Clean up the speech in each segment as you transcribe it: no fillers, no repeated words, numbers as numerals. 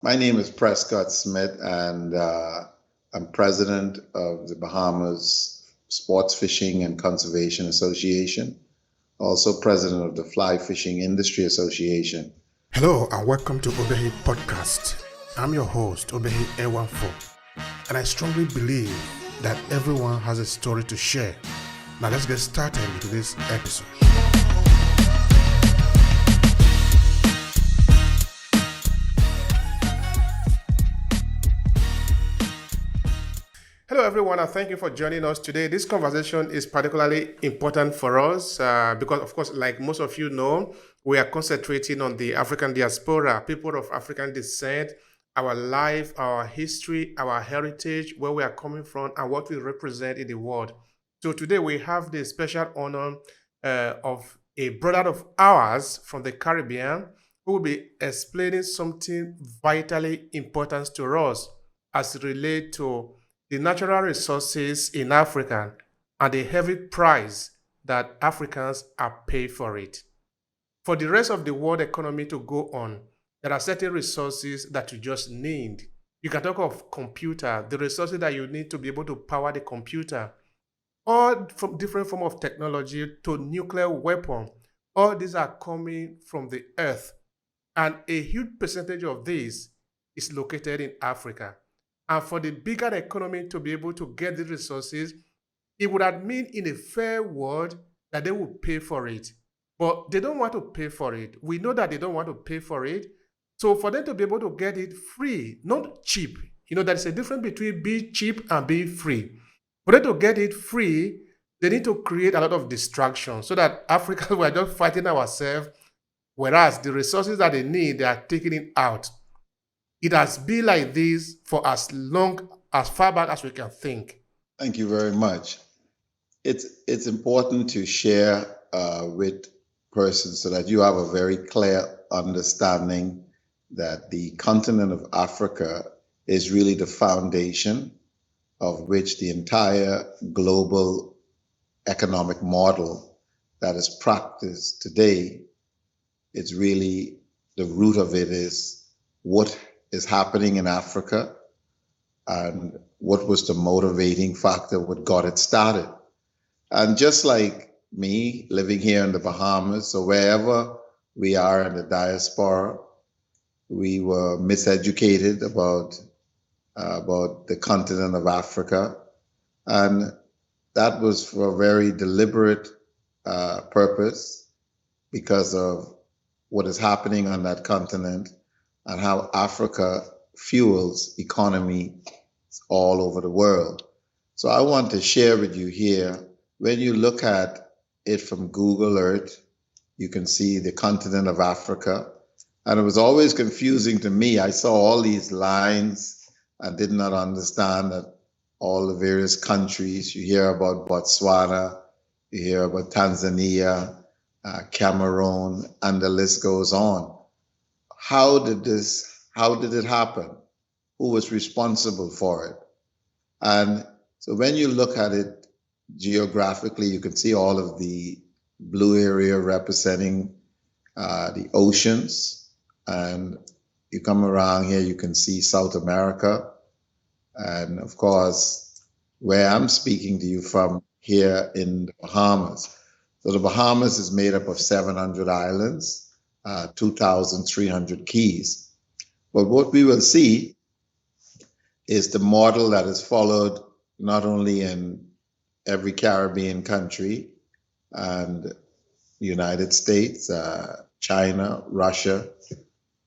My name is Prescott Smith, and I'm president of the Bahamas Sports Fishing and Conservation Association, also president of the Fly Fishing Industry Association. Hello and welcome to Obehi Podcast. I'm your host, Obehi A14, and I strongly believe that everyone has a story to share. Now let's get started with this episode. Hello everyone, and thank you for joining us today. This conversation is particularly important for us because, of course, like most of you know, we are concentrating on the African diaspora, people of African descent, our life, our history, our heritage, where we are coming from, and what we represent in the world. So today we have the special honor of a brother of ours from the Caribbean who will be explaining something vitally important to us as it relates to the natural resources in Africa and the heavy price that Africans are paying for it. For the rest of the world economy to go on, there are certain resources that you just need. You can talk of computer, the resources that you need to be able to power the computer, or from different form of technology to nuclear weapon. All these are coming from the earth, and a huge percentage of this is located in Africa. And for the bigger economy to be able to get the resources, it would have mean in a fair world that they would pay for it. But they don't want to pay for it. We know that they don't want to pay for it. So for them to be able to get it free, not cheap, there's a difference between being cheap and being free. For them to get it free, they need to create a lot of distractions so that Africans were just fighting ourselves, whereas the resources that they need, they are taking it out. It has been like this for as far back as we can think. Thank you very much. It's important to share with persons so that you have a very clear understanding that the continent of Africa is really the foundation of which the entire global economic model that is practiced today, it's really the root of it is what is happening in Africa and what was the motivating factor, what got it started. And just like me living here in the Bahamas, so wherever we are in the diaspora, we were miseducated about the continent of Africa. And that was for a very deliberate purpose because of what is happening on that continent and how Africa fuels economy all over the world. So I want to share with you here, when you look at it from Google Earth, you can see the continent of Africa. And it was always confusing to me. I saw all these lines and did not understand that all the various countries, you hear about Botswana, you hear about Tanzania, Cameroon, and the list goes on. How did it happen? Who was responsible for it? And so when you look at it geographically, you can see all of the blue area representing the oceans. And you come around here, you can see South America. And of course, where I'm speaking to you from here in the Bahamas. So the Bahamas is made up of 700 islands. 2,300 keys. But what we will see is the model that is followed not only in every Caribbean country and the United States, China, Russia,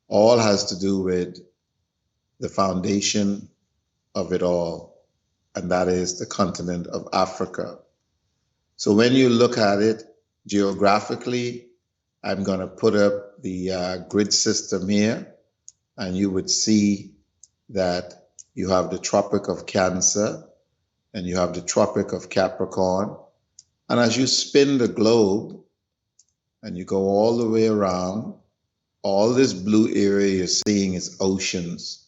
all has to do with the foundation of it all, and that is the continent of Africa. So when you look at it geographically, I'm going to put up the grid system here, and you would see that you have the Tropic of Cancer and you have the Tropic of Capricorn. And as you spin the globe and you go all the way around, all this blue area you're seeing is oceans.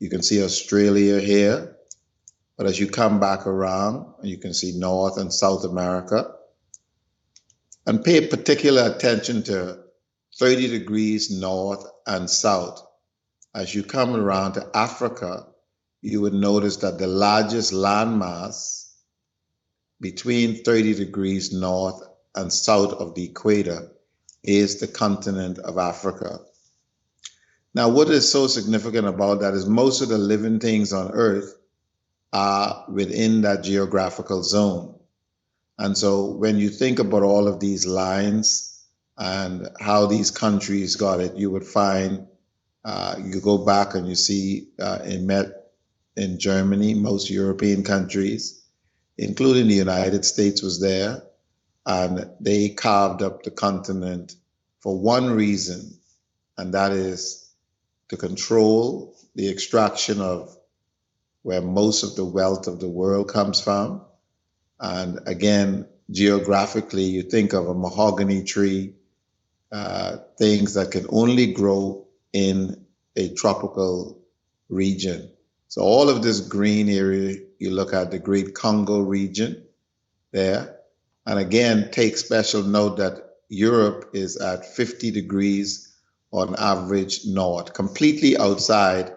You can see Australia here, but as you come back around, you can see North and South America. And pay particular attention to 30 degrees north and south. As you come around to Africa, you would notice that the largest landmass between 30 degrees north and south of the equator is the continent of Africa. Now, what is so significant about that is most of the living things on Earth are within that geographical zone. And so when you think about all of these lines and how these countries got it, you would find you go back and you see in Germany, most European countries, including the United States, was there, and they carved up the continent for one reason, and that is to control the extraction of where most of the wealth of the world comes from. And again, geographically, you think of a mahogany tree, things that can only grow in a tropical region. So all of this green area, you look at the Great Congo region there. And again, take special note that Europe is at 50 degrees on average north, completely outside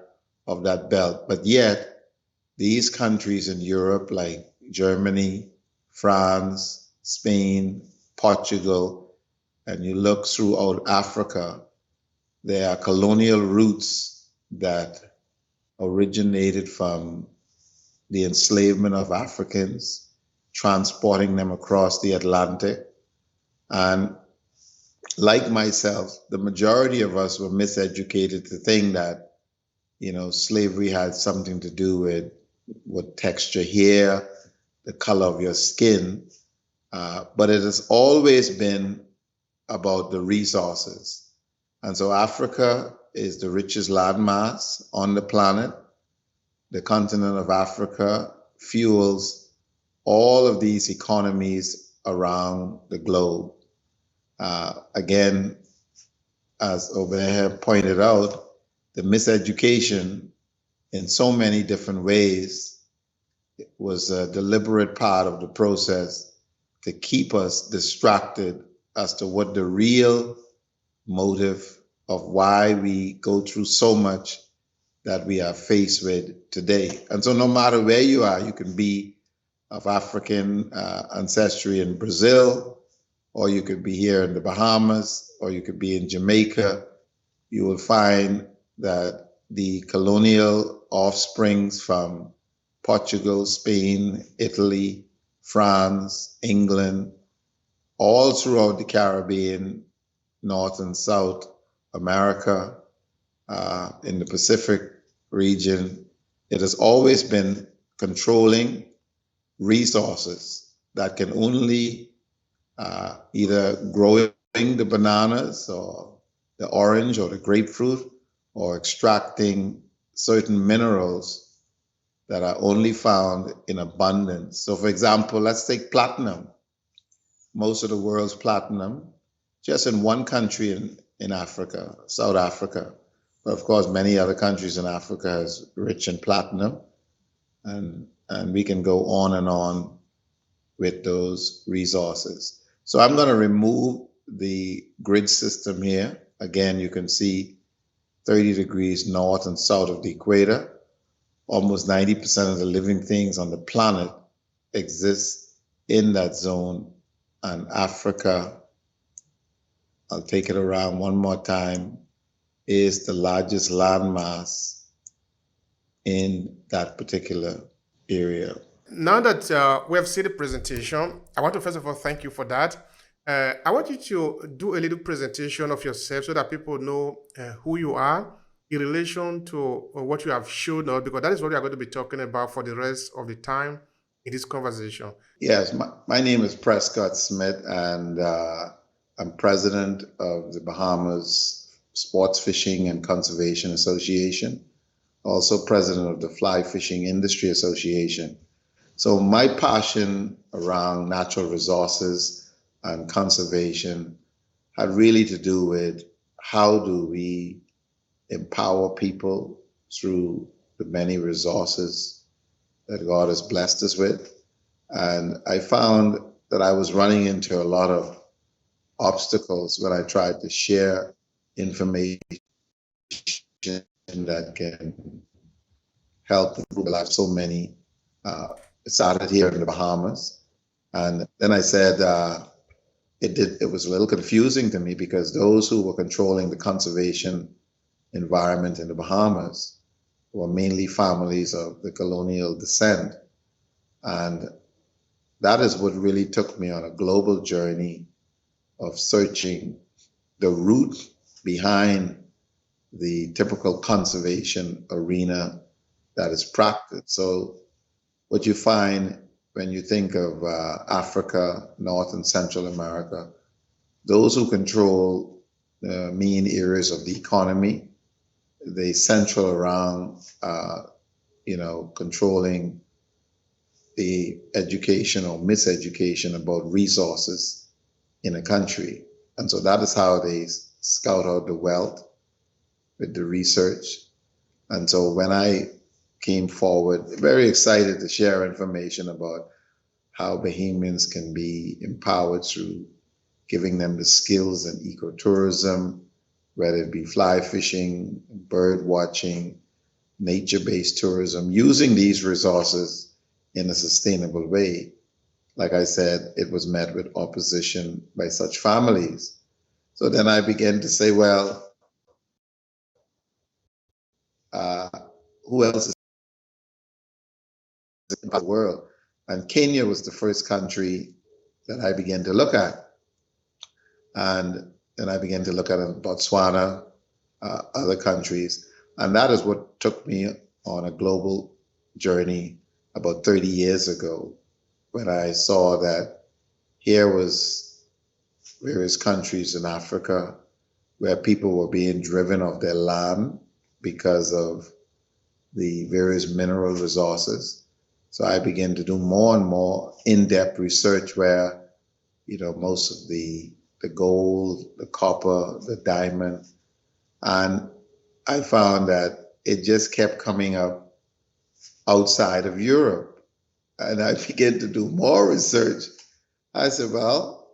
of that belt. But yet, these countries in Europe, like Germany, France, Spain, Portugal, and you look throughout Africa, there are colonial roots that originated from the enslavement of Africans, transporting them across the Atlantic. And like myself, the majority of us were miseducated to think that, slavery had something to do with what texture hair, the color of your skin. But it has always been about the resources. And so Africa is the richest landmass on the planet. The continent of Africa fuels all of these economies around the globe. Again, as Obehi pointed out, the miseducation in so many different ways was a deliberate part of the process to keep us distracted as to what the real motive of why we go through so much that we are faced with today. And so no matter where you are, you can be of African ancestry in Brazil, or you could be here in the Bahamas, or you could be in Jamaica. You will find that the colonial offsprings from Portugal, Spain, Italy, France, England, all throughout the Caribbean, North and South America, in the Pacific region, it has always been controlling resources that can only either growing the bananas or the orange or the grapefruit, or extracting certain minerals that are only found in abundance. So for example, let's take platinum. Most of the world's platinum, just in one country in Africa, South Africa. But of course, many other countries in Africa is rich in platinum. And we can go on and on with those resources. So I'm going to remove the grid system here. Again, you can see 30 degrees north and south of the equator. Almost 90% of the living things on the planet exist in that zone. And Africa, I'll take it around one more time, is the largest landmass in that particular area. Now that we have seen the presentation, I want to first of all thank you for that. I want you to do a little presentation of yourself so that people know who you are in relation to what you have shown us, because that is what we are going to be talking about for the rest of the time in this conversation. Yes, my name is Prescott Smith, and I'm president of the Bahamas Sports Fishing and Conservation Association, also president of the Fly Fishing Industry Association. So my passion around natural resources and conservation had really to do with how do we empower people through the many resources that God has blessed us with. And I found that I was running into a lot of obstacles when I tried to share information that can help improve the lives of so many. It started here in the Bahamas. And then I said it was a little confusing to me because those who were controlling the conservation environment in the Bahamas were mainly families of the colonial descent. And that is what really took me on a global journey of searching the root behind the typical conservation arena that is practiced. So what you find when you think of Africa, North and Central America, those who control the main areas of the economy, they central around, controlling the education or miseducation about resources in a country. And so that is how they scout out the wealth with the research. And so when I came forward, very excited to share information about how Bahamians can be empowered through giving them the skills in ecotourism, whether it be fly fishing, bird watching, nature-based tourism, using these resources in a sustainable way. Like I said, it was met with opposition by such families. So then I began to say, well, who else is in the world? And Kenya was the first country that I began to look at. And then I began to look at Botswana, other countries. And that is what took me on a global journey about 30 years ago, when I saw that here was various countries in Africa where people were being driven off their land because of the various mineral resources. So I began to do more and more in-depth research where, most of the gold, the copper, the diamond, and I found that it just kept coming up outside of Europe. And I began to do more research. I said, well,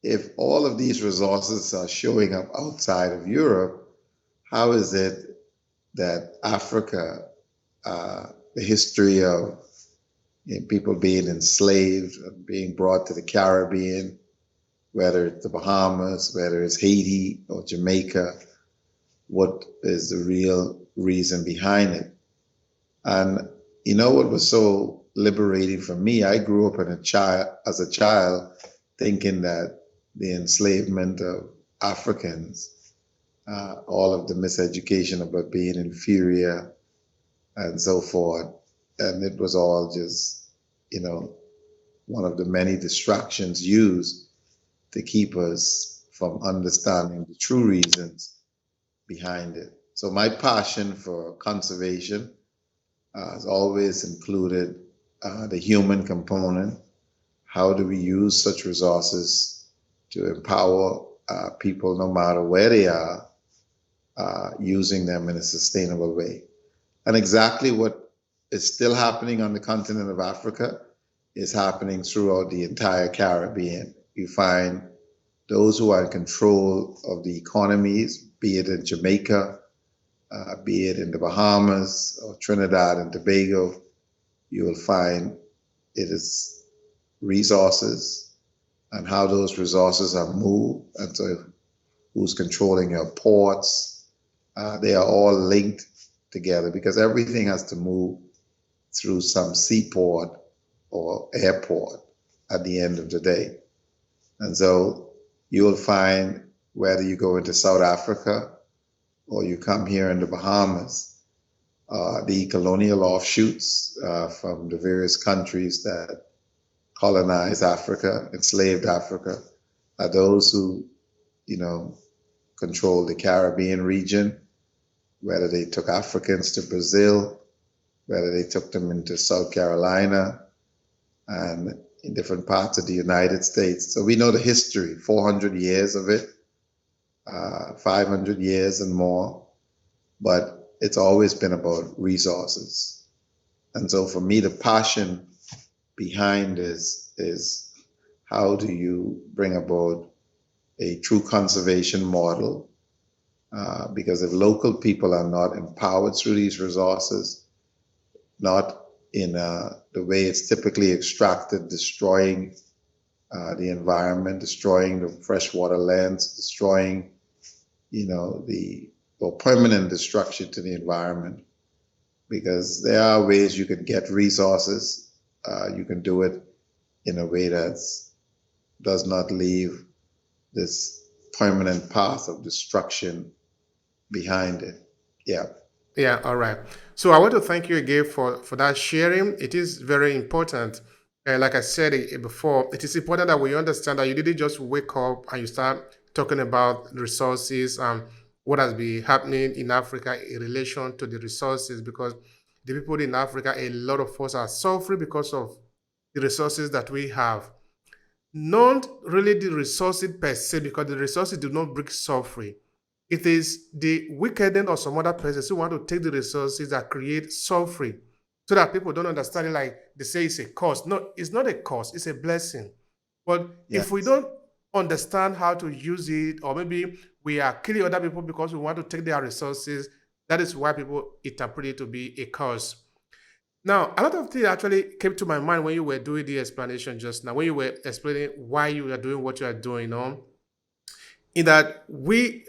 if all of these resources are showing up outside of Europe, how is it that Africa, the history of people being enslaved, being brought to the Caribbean, whether it's the Bahamas, whether it's Haiti or Jamaica, what is the real reason behind it? And what was so liberating for me, I grew up as a child thinking that the enslavement of Africans, all of the miseducation about being inferior and so forth, and it was all just, one of the many distractions used to keep us from understanding the true reasons behind it. So my passion for conservation has always included the human component. How do we use such resources to empower people no matter where they are, using them in a sustainable way? And exactly what is still happening on the continent of Africa is happening throughout the entire Caribbean. You find those who are in control of the economies, be it in Jamaica, be it in the Bahamas or Trinidad and Tobago, you will find it is resources and how those resources are moved, and so who's controlling your ports. They are all linked together because everything has to move through some seaport or airport at the end of the day. And so you will find, whether you go into South Africa or you come here in the Bahamas, the colonial offshoots from the various countries that colonized Africa, enslaved Africa, are those who, control the Caribbean region, whether they took Africans to Brazil, whether they took them into South Carolina, and in different parts of the United States. So we know the history, 400 years of it, 500 years and more, but it's always been about resources. And so for me, the passion behind this is how do you bring about a true conservation model because if local people are not empowered through these resources, not in the way it's typically extracted, destroying the environment, destroying the freshwater lands, destroying, the or permanent destruction to the environment. Because there are ways you can get resources. You can do it in a way that does not leave this permanent path of destruction behind it. Yeah. Yeah, all right. So I want to thank you again for that sharing. It is very important. Like I said before, it is important that we understand that you didn't just wake up and you start talking about resources and what has been happening in Africa in relation to the resources, because the people in Africa, a lot of us are suffering because of the resources that we have. Not really the resources per se, because the resources do not bring suffering. It is the wickedness of some other persons who want to take the resources that create suffering, so that people don't understand it like they say it's a cost. No, it's not a cost, it's a blessing. But if we Yes. don't understand how to use it, or maybe we are killing other people because we want to take their resources, that is why people interpret it to be a curse. Now, a lot of things actually came to my mind when you were doing the explanation just now, when you were explaining why you are doing what you are doing, in that we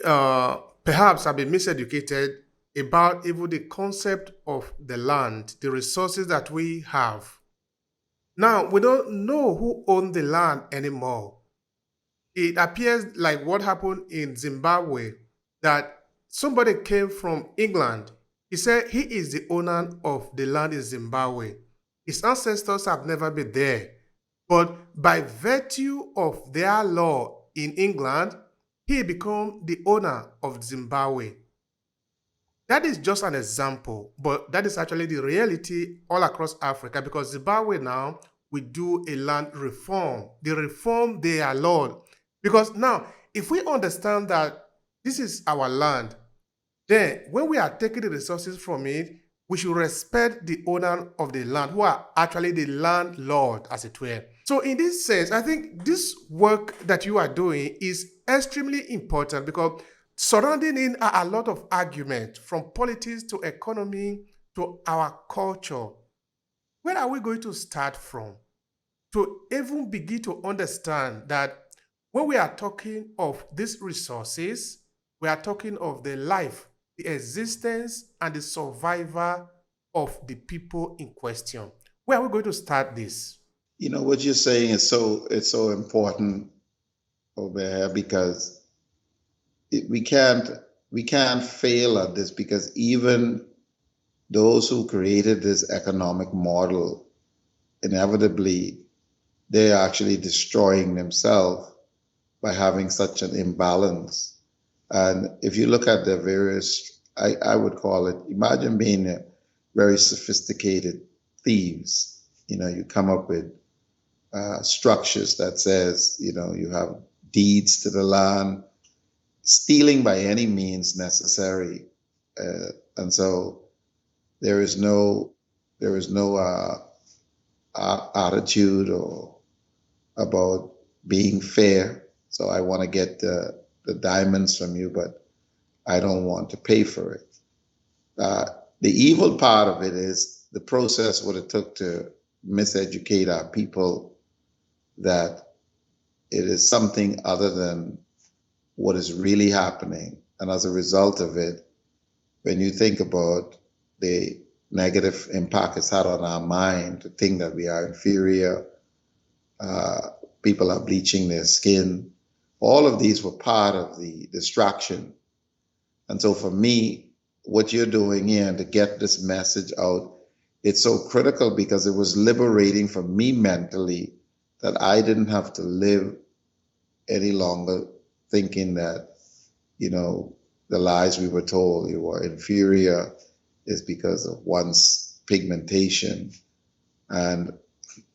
perhaps have been miseducated about even the concept of the land, the resources that we have. Now, we don't know who owned the land anymore. It appears like what happened in Zimbabwe, that somebody came from England. He said he is the owner of the land in Zimbabwe. His ancestors have never been there. But by virtue of their law in England, he became the owner of Zimbabwe. That is just an example, but that is actually the reality all across Africa, because Zimbabwe now we do a land reform. They reform their law. Because now, if we understand that this is our land, then when we are taking the resources from it, we should respect the owner of the land, who are actually the landlord, as it were. So in this sense, I think this work that you are doing is extremely important, because surrounding it are a lot of arguments, from politics to economy to our culture. Where are we going to start from to even begin to understand that when we are talking of these resources, we are talking of the life, the existence, and the survival of the people in question? Where are we going to start this? What you're saying is it's so important over here, because we can't fail at this, because even those who created this economic model, inevitably they're actually destroying themselves by having such an imbalance. And if you look at the various, I would call it, imagine being a very sophisticated thieves. You come up with structures that says, you have deeds to the land, stealing by any means necessary. And so there is no attitude or about being fair. So I want to get the diamonds from you, but I don't want to pay for it. Uh, the evil part of it is the process what it took to miseducate our people, that it is something other than what is really happening. And as a result of it, when you think about the negative impact it's had on our mind, to think that we are inferior, people are bleaching their skin, all of these were part of the distraction. And so for me, what you're doing here to get this message out, it's so critical, because it was liberating for me mentally, that I didn't have to live any longer thinking that, the lies we were told, you were inferior, is because of one's pigmentation. And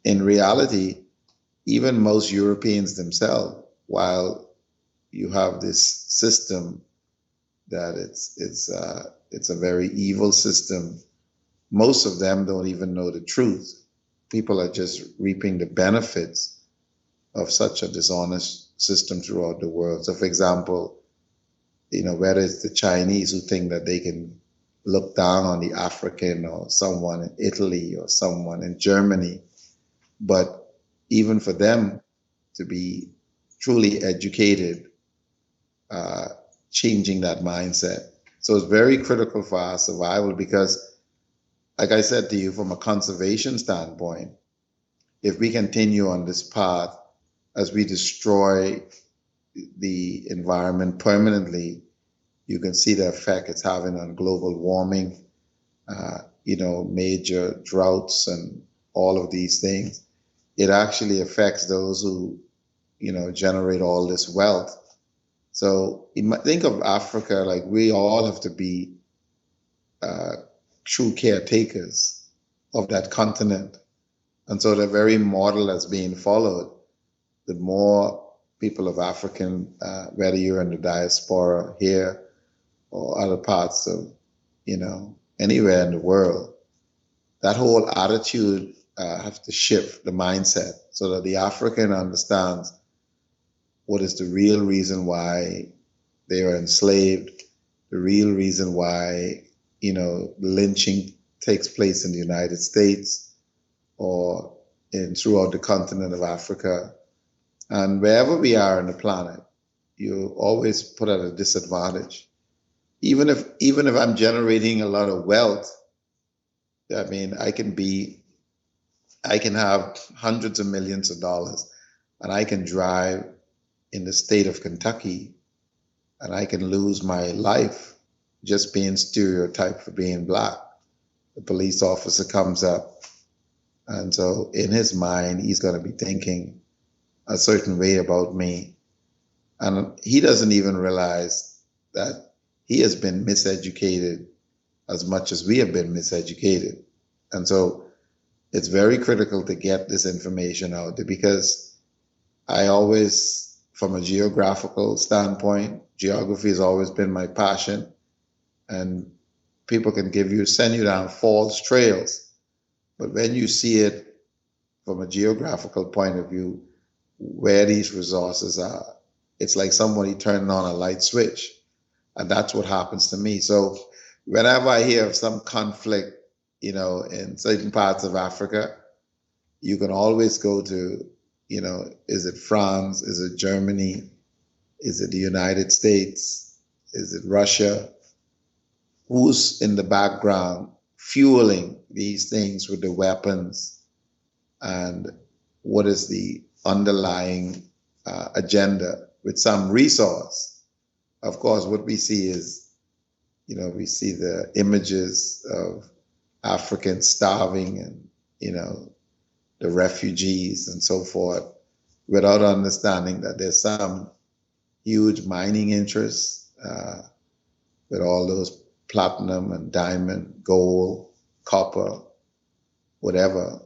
in reality, even most Europeans themselves, while you have this system that it's a very evil system, most of them don't even know the truth. People are just reaping the benefits of such a dishonest system throughout the world. So, for example, whether it's the Chinese who think that they can look down on the African or someone in Italy or someone in Germany, but even for them to be truly educated, uh, changing that mindset. So it's very critical for our survival because, like I said to you, from a conservation standpoint, if we continue on this path as we destroy the environment permanently, you can see the effect it's having on global warming, major droughts and all of these things. It actually affects those who, generate all this wealth. So you might think of Africa like we all have to be uh, true caretakers of that continent. And so the very model that's being followed, the more people of African, whether you're in the diaspora here or other parts of, anywhere in the world, that whole attitude has to shift the mindset so that the African understands what is the real reason why they are enslaved, the real reason why, lynching takes place in the United States or throughout the continent of Africa. And wherever we are on the planet, you always put at a disadvantage. Even if I'm generating a lot of wealth, I mean, I can have hundreds of millions of dollars and I can drive in the state of Kentucky and I can lose my life just being stereotyped for being black. The police officer comes up, and so in his mind, he's going to be thinking a certain way about me. And he doesn't even realize that he has been miseducated as much as we have been miseducated. And so it's very critical to get this information out there because I always, from a geographical standpoint, geography has always been my passion. And people can send you down false trails. But when you see it from a geographical point of view, where these resources are, it's like somebody turning on a light switch. And that's what happens to me. So whenever I hear of some conflict, in certain parts of Africa, you can always go to, is it France? Is it Germany? Is it the United States? Is it Russia? Who's in the background fueling these things with the weapons? And what is the underlying agenda with some resource? Of course, what we see is, we see the images of Africans starving and, the refugees and so forth, without understanding that there's some huge mining interests with all those platinum and diamond, gold, copper, whatever,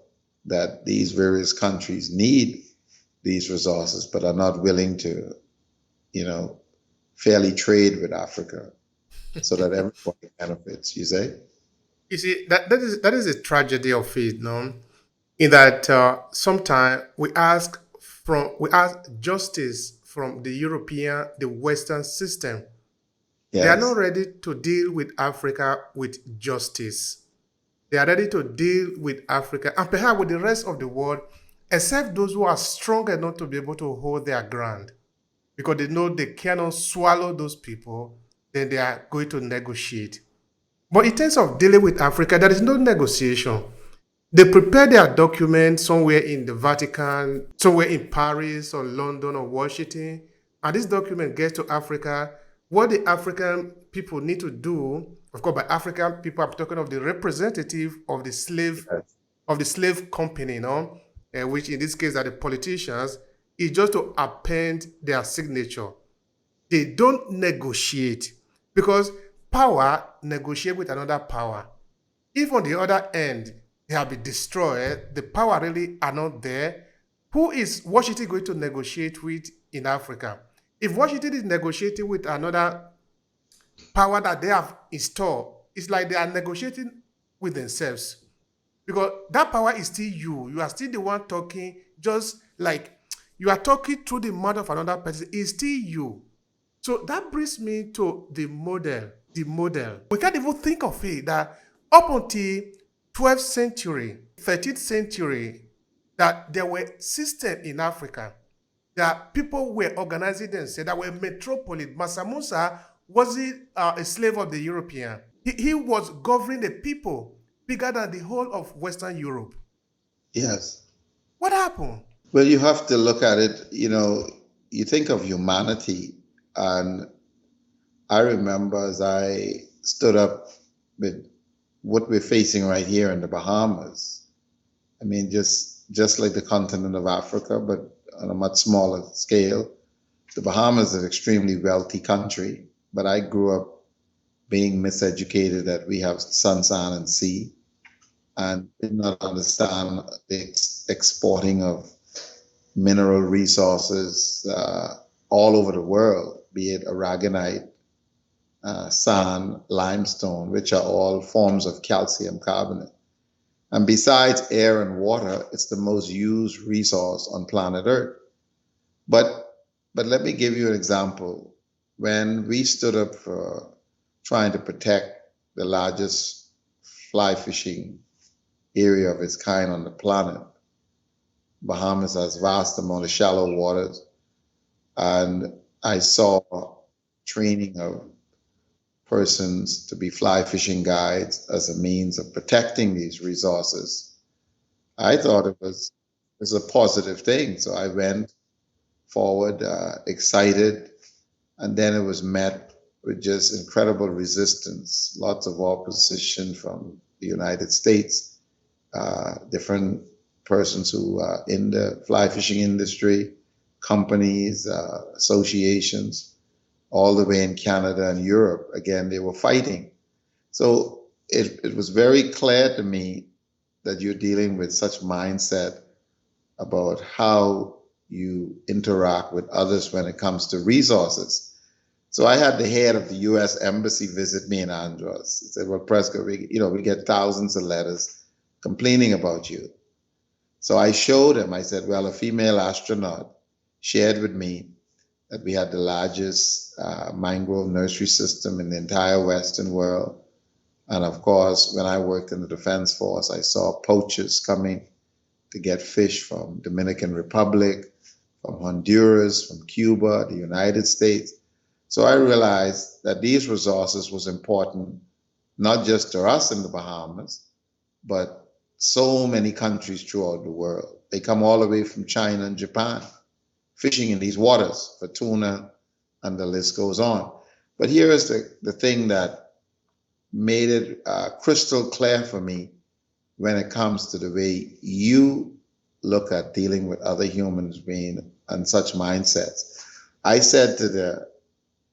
that these various countries need these resources, but are not willing to, fairly trade with Africa so that everybody benefits, you say? You see, that is a tragedy of it, no? In that sometimes we ask justice from the European, the Western system. They are not Yes. ready to deal with Africa with justice. They are ready to deal with Africa and perhaps with the rest of the world, except those who are strong enough to be able to hold their ground. Because they know they cannot swallow those people, then they are going to negotiate. But in terms of dealing with Africa, there is no negotiation. They prepare their document somewhere in the Vatican, somewhere in Paris or London or Washington, and this document gets to Africa. What the African people need to do, of course, by African people, I'm talking of the representative Yes. of the slave company, which in this case are the politicians, is just to append their signature. They don't negotiate because power negotiate with another power. If on the other end they have been destroyed, the power really are not there, who is Washington going to negotiate with in Africa? If Washington is negotiating with another power that they have installed, it's like they are negotiating with themselves. Because that power is still you. You are still the one talking, just like you are talking through the mouth of another person. It's still you. So that brings me to the model. The model. We can't even think of it that up until 12th century, 13th century, that there were systems in Africa that people were organizing themselves, that were metropolis. Mansa Musa wasn't a slave of the European. He was governing the people bigger than the whole of Western Europe. Yes. What happened? Well, you have to look at it, you think of humanity, and I remember as I stood up with what we're facing right here in the Bahamas. I mean, just like the continent of Africa, but on a much smaller scale. The Bahamas is an extremely wealthy country, but I grew up being miseducated that we have sun, sand, and sea, and did not understand the exporting of mineral resources all over the world, be it aragonite, sand, limestone, which are all forms of calcium carbonate. And besides air and water, it's the most used resource on planet Earth. But let me give you an example. When we stood up for trying to protect the largest fly fishing area of its kind on the planet, Bahamas has vast amount of shallow waters, and I saw training of persons to be fly fishing guides as a means of protecting these resources. I thought it was a positive thing, so I went forward excited, and then it was met with just incredible resistance, lots of opposition from the United States, different persons who are in the fly fishing industry, companies, associations, all the way in Canada and Europe. Again, they were fighting. So it was very clear to me that you're dealing with such mindset about how you interact with others when it comes to resources. So I had the head of the U.S. Embassy visit me in Andros. He said, "Well, Prescott, we get thousands of letters complaining about you." So I showed him. I said, "Well, a female astronaut shared with me that we had the largest mangrove nursery system in the entire Western world. And of course, when I worked in the Defense Force, I saw poachers coming to get fish from Dominican Republic, from Honduras, from Cuba, the United States." So I realized that these resources was important, not just to us in the Bahamas, but so many countries throughout the world. They come all the way from China and Japan, fishing in these waters for tuna, and the list goes on. But here is the thing that made it crystal clear for me when it comes to the way you look at dealing with other humans being and such mindsets. I said to the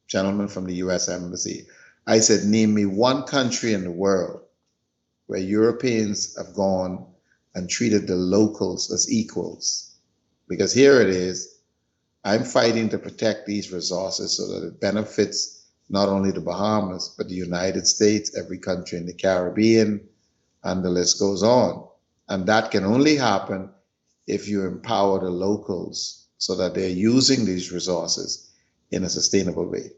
gentleman from the U.S. Embassy, I said, "Name me one country in the world where Europeans have gone and treated the locals as equals." Because here it is, I'm fighting to protect these resources so that it benefits not only the Bahamas, but the United States, every country in the Caribbean, and the list goes on. And that can only happen if you empower the locals so that they're using these resources in a sustainable way.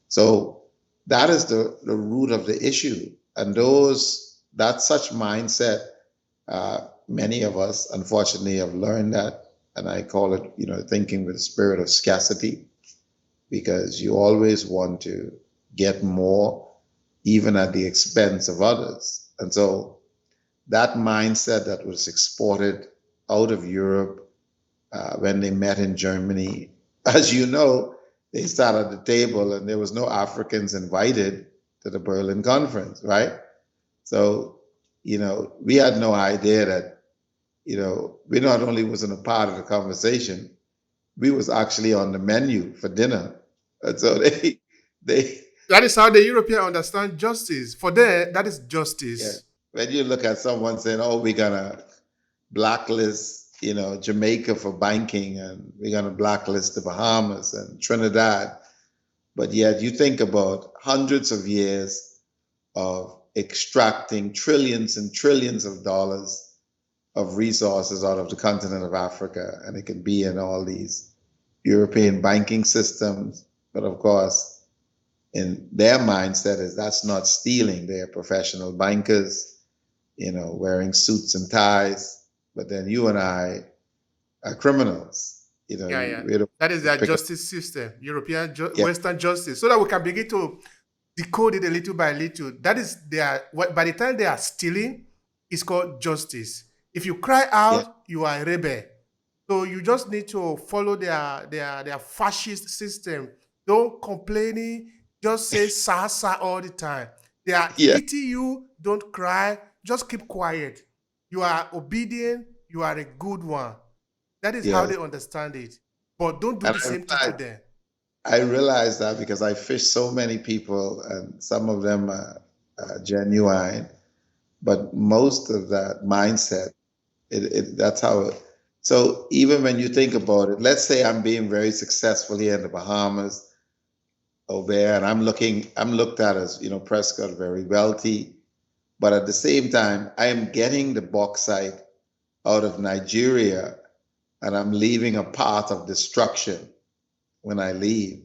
So that is the root of the issue. And that such mindset, many of us, unfortunately, have learned that. And I call it, thinking with the spirit of scarcity, because you always want to get more, even at the expense of others. And so that mindset that was exported out of Europe when they met in Germany, as you know, they sat at the table and there was no Africans invited to the Berlin conference, right? So, we had no idea that, we not only wasn't a part of the conversation, we was actually on the menu for dinner. And so they That is how the European understand justice. For them, that is justice. Yeah. When you look at someone saying, "Oh, we're gonna blacklist, Jamaica for banking, and we're gonna blacklist the Bahamas and Trinidad," but yet you think about hundreds of years of extracting trillions and trillions of dollars of resources out of the continent of Africa, and it can be in all these European banking systems. But of course, in their mindset is that's not stealing. They are professional bankers, wearing suits and ties. But then you and I are criminals. Yeah, yeah. We don't That is their pick up. justice system, European Yeah, Western justice, so that we can begin to decode it a little by little. That is by the time they are stealing, it's called justice. If you cry yeah, out, you are a rebel. So you just need to follow their fascist system. Don't complaining, just say sa sa all the time. They are yeah, hitting you, don't cry, just keep quiet. You are obedient, you are a good one. That is how yes. they understand it. But don't do And the same thing to them. I realize that because I fish so many people, and some of them are genuine, but most of that mindset, that's how it. So even when you think about it, let's say I'm being very successful here in the Bahamas, over there, and I'm looked at as, Prescott, very wealthy, but at the same time, I am getting the bauxite out of Nigeria, and I'm leaving a path of destruction when I leave.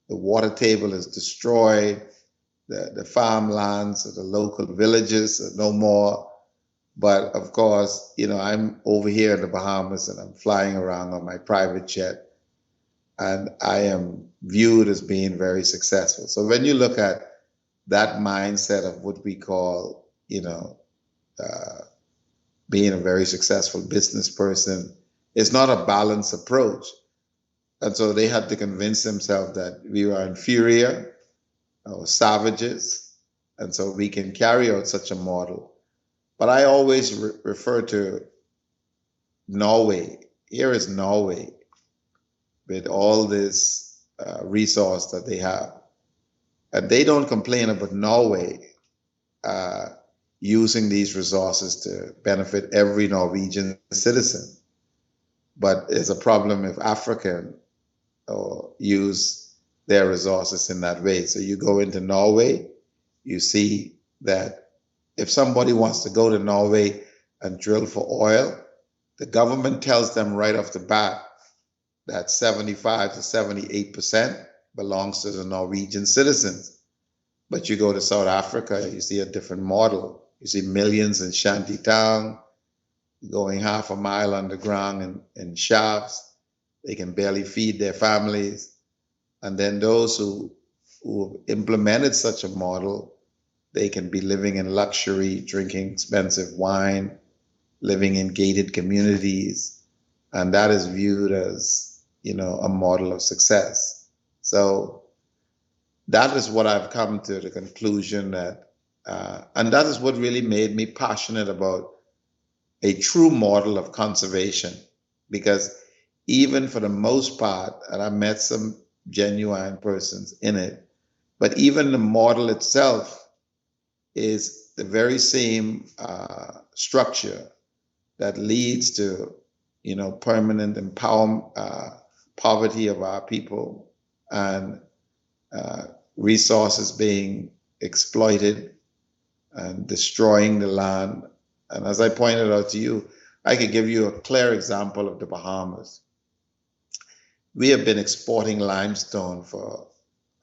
The water table is destroyed. The farmlands of the local villages are no more. But of course, I'm over here in the Bahamas and I'm flying around on my private jet and I am viewed as being very successful. So when you look at that mindset of what we call, uh, being a very successful business person, it's not a balanced approach. And so they had to convince themselves that we were inferior or savages. And so we can carry out such a model. But I always refer to Norway. Here is Norway with all this resource that they have. And they don't complain about Norway uh, using these resources to benefit every Norwegian citizen. But it's a problem if African use their resources in that way. So you go into Norway, you see that if somebody wants to go to Norway and drill for oil, the government tells them right off the bat that 75 to 78% belongs to the Norwegian citizens. But you go to South Africa, you see a different model. You see millions in shantytown, going half a mile underground in shafts. They can barely feed their families. And then those who implemented such a model, they can be living in luxury, drinking expensive wine, living in gated communities. And that is viewed as, a model of success. So that is what I've come to the conclusion that, and that is what really made me passionate about a true model of conservation. Because even for the most part, and I met some genuine persons in it, but even the model itself is the very same structure that leads to, permanent poverty of our people and resources being exploited and destroying the land. And as I pointed out to you, I could give you a clear example of the Bahamas. We have been exporting limestone for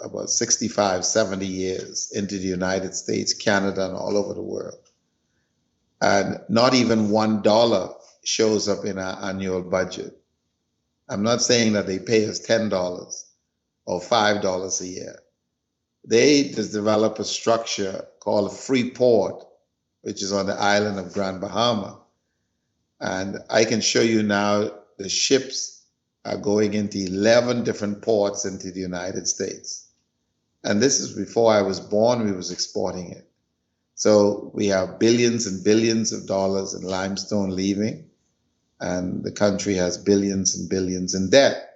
about 65, 70 years into the United States, Canada, and all over the world. And not even $1 shows up in our annual budget. I'm not saying that they pay us $10 or $5 a year. They just develop a structure called a free port, which is on the island of Grand Bahama. And I can show you now the ships are going into 11 different ports into the United States. And this is before I was born, we was exporting it. So we have billions and billions of dollars in limestone leaving, and the country has billions and billions in debt.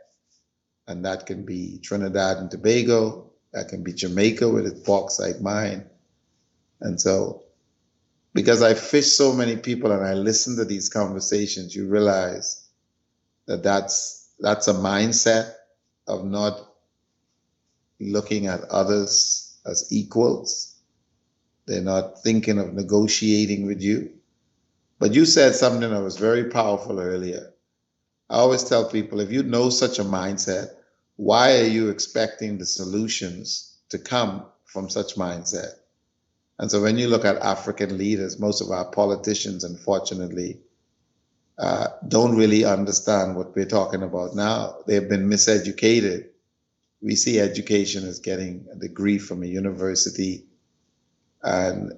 And that can be Trinidad and Tobago, that can be Jamaica with its bauxite mine. And so, because I fish so many people and I listen to these conversations, you realize that that's a mindset of not looking at others as equals. They're not thinking of negotiating with you. But you said something that was very powerful earlier. I always tell people, if you know such a mindset, why are you expecting the solutions to come from such mindset? And so when you look at African leaders, most of our politicians, unfortunately, don't really understand what we're talking about now. They've been miseducated. We see education as getting a degree from a university. And,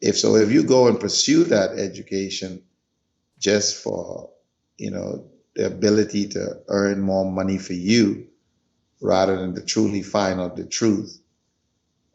if you go and pursue that education just for, the ability to earn more money for you rather than to truly find out the truth,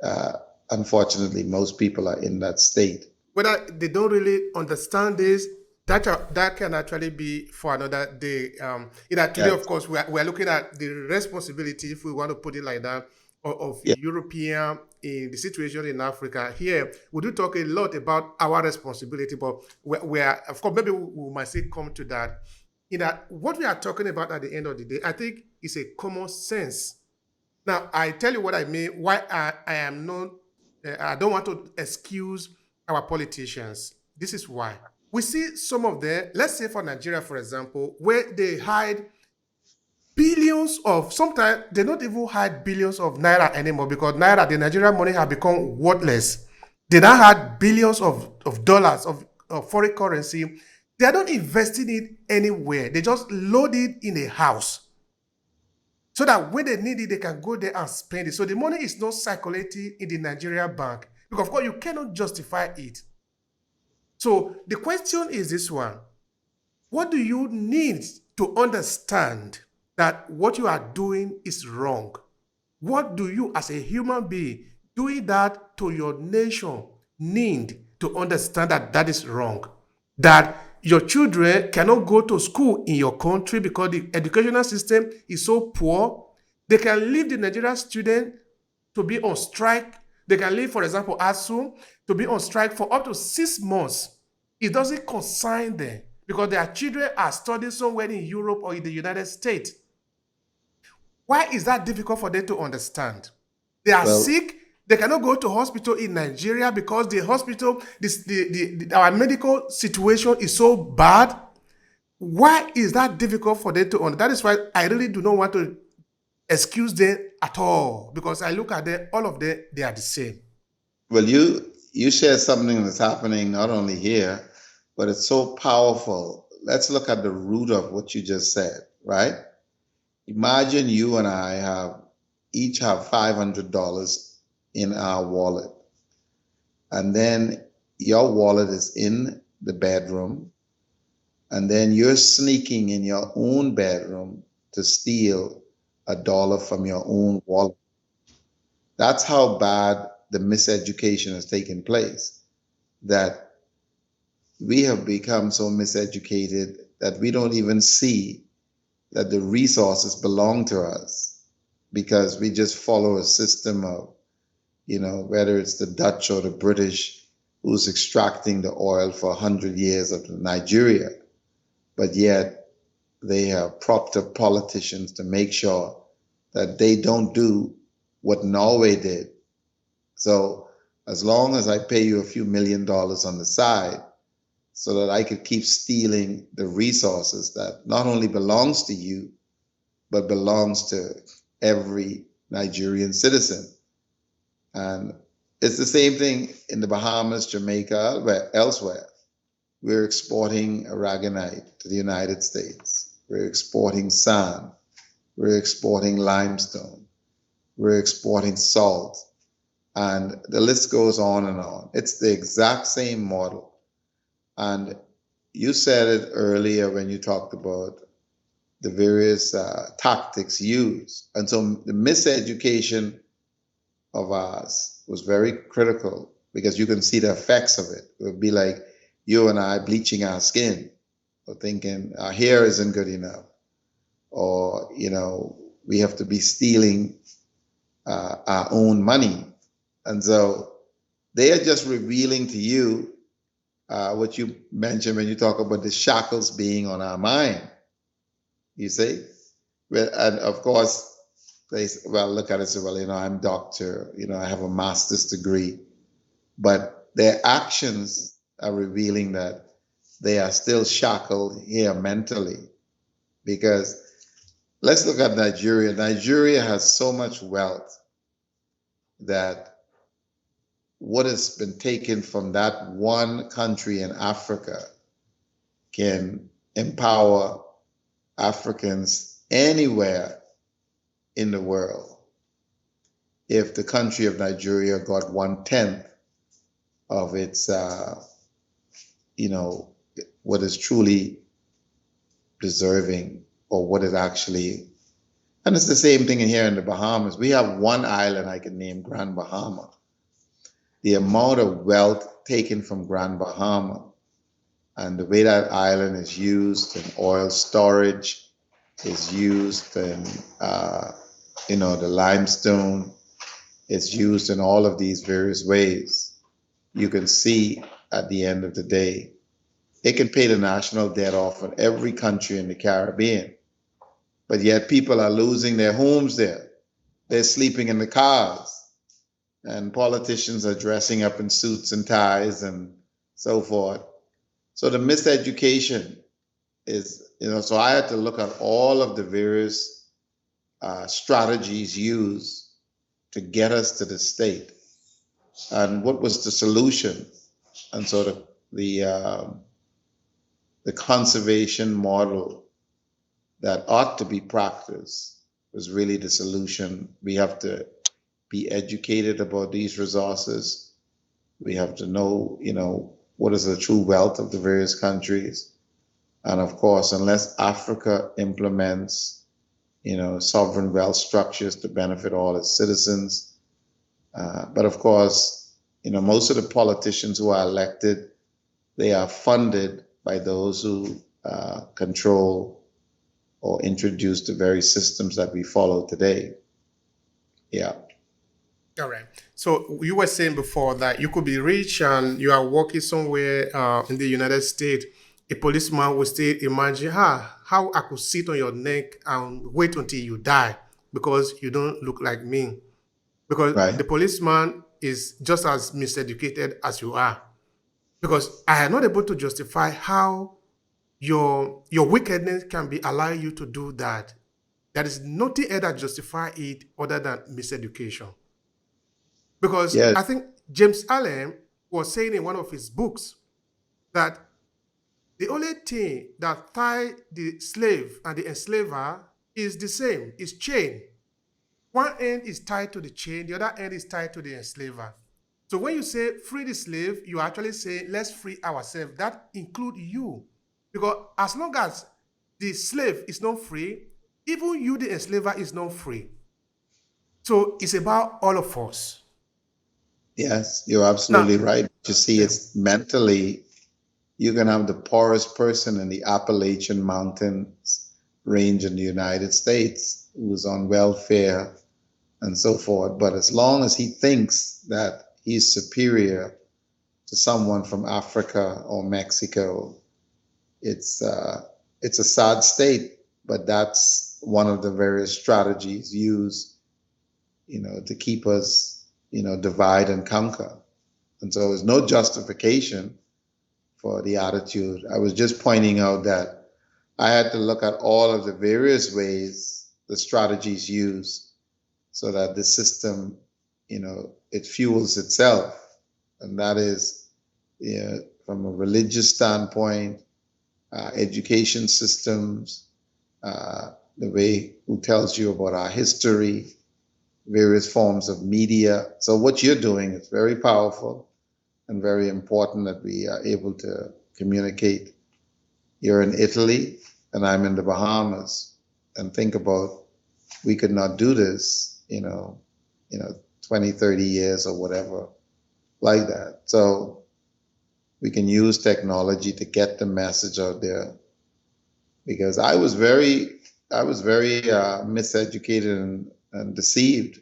uh, unfortunately, most people are in that state. Whether they don't really understand this, that can actually be for another day. Today, of Yes. course, we are looking at the responsibility, if we want to put it like that, of Yeah. European in the situation in Africa. Here, we do talk a lot about our responsibility, but we are, of course, maybe we might say come to that. In that, what we are talking about at the end of the day, I think is a common sense. Now, I tell you what I mean. Why I am not. I don't want to excuse our politicians. This is why we see some of them. Let's say for Nigeria, for example, where they hide billions of. Sometimes they don't even hide billions of naira anymore because naira, the Nigerian money, have become worthless. They now had billions of dollars of foreign currency. They are not investing it anywhere. They just load it in a house so that when they need it, they can go there and spend it. So the money is not circulating in the Nigeria bank because, of course, you cannot justify it. So the question is this one: what do you need to understand that what you are doing is wrong? What do you, as a human being, doing that to your nation, need to understand that that is wrong? That your children cannot go to school in your country because the educational system is so poor. They can leave the Nigerian student to be on strike. They can leave, for example, ASU to be on strike for up to 6 months. It doesn't concern them because their children are studying somewhere in Europe or in the United States. Why is that difficult for them to understand? They are Well, sick. They cannot go to hospital in Nigeria because the hospital, our medical situation is so bad. Why is that difficult for them to understand? That is why I really do not want to excuse them at all because I look at them, all of them, they are the same. well, you shared something that's happening not only here, but it's so powerful. Let's look at the root of what you just said, right? Imagine you and I each have $500 in our wallet, and then your wallet is in the bedroom, and then you're sneaking in your own bedroom to steal $1 from your own wallet. That's how bad the miseducation has taken place, that we have become so miseducated that we don't even see that the resources belong to us because we just follow a system of, whether it's the Dutch or the British who's extracting the oil for 100 years of Nigeria, but yet they have propped up politicians to make sure that they don't do what Norway did. So as long as I pay you a few $1 million on the side so that I could keep stealing the resources that not only belongs to you, but belongs to every Nigerian citizen. And it's the same thing in the Bahamas, Jamaica, elsewhere. We're exporting aragonite to the United States. We're exporting sand. We're exporting limestone. We're exporting salt. And the list goes on and on. It's the exact same model. And you said it earlier when you talked about the various tactics used. And so the miseducation of ours was very critical because you can see the effects of it. It would be like you and I bleaching our skin or thinking our hair isn't good enough, or, we have to be stealing our own money. And so they are just revealing to you what you mentioned when you talk about the shackles being on our mind. You see? Well, and of course, they look at it and say, well, I'm doctor, I have a master's degree. But their actions are revealing that they are still shackled here mentally because let's look at Nigeria. Nigeria has so much wealth that what has been taken from that one country in Africa can empower Africans anywhere in the world. If the country of Nigeria got 1/10 of its, what is truly deserving or what it actually, and it's the same thing in here in the Bahamas. We have one island I can name, Grand Bahama. The amount of wealth taken from Grand Bahama and the way that island is used in oil storage, is used in, the limestone, it's used in all of these various ways. You can see at the end of the day, it can pay the national debt off in every country in the Caribbean. But yet people are losing their homes there. They're sleeping in the cars. And politicians are dressing up in suits and ties and so forth. So the miseducation is, so I had to look at all of the various strategies used to get us to the state. And what was the solution? And so the conservation model that ought to be practiced was really the solution. We have to be educated about these resources. We have to know, what is the true wealth of the various countries. And of course, unless Africa implements, sovereign wealth structures to benefit all its citizens. But of course, most of the politicians who are elected, they are funded by those who control or introduce the very systems that we follow today. Yeah. All right. So you were saying before that you could be rich and you are working somewhere in the United States. A policeman will still imagine how I could sit on your neck and wait until you die because you don't look like me. Because Right. the policeman is just as miseducated as you are. Because I am not able to justify how your wickedness can be allowing you to do that. There is nothing else that justify it other than miseducation. Because Yeah. I think James Allen was saying in one of his books that the only thing that tie the slave and the enslaver is the same, is chain. One end is tied to the chain, the other end is tied to the enslaver. So when you say free the slave, you actually say let's free ourselves. That includes you. Because as long as the slave is not free, even you, the enslaver, is not free. So it's about all of us. Yes, you're Now, absolutely right. You see, yeah. it's mentally, you can have the poorest person in the Appalachian Mountains range in the United States who's on welfare and so forth. But as long as he thinks that he's superior to someone from Africa or Mexico, it's a sad state. But that's one of the various strategies used, to keep us, divide and conquer. And so there's no justification for the attitude. I was just pointing out that I had to look at all of the various ways, the strategies used, so that the system, it fuels itself. And that is, from a religious standpoint, education systems, the way who tells you about our history, various forms of media. So what you're doing is very powerful and very important that we are able to communicate. You're in Italy and I'm in the Bahamas, and think about, we could not do this, 20, 30 years or whatever like that. So we can use technology to get the message out there, because I was very miseducated and deceived.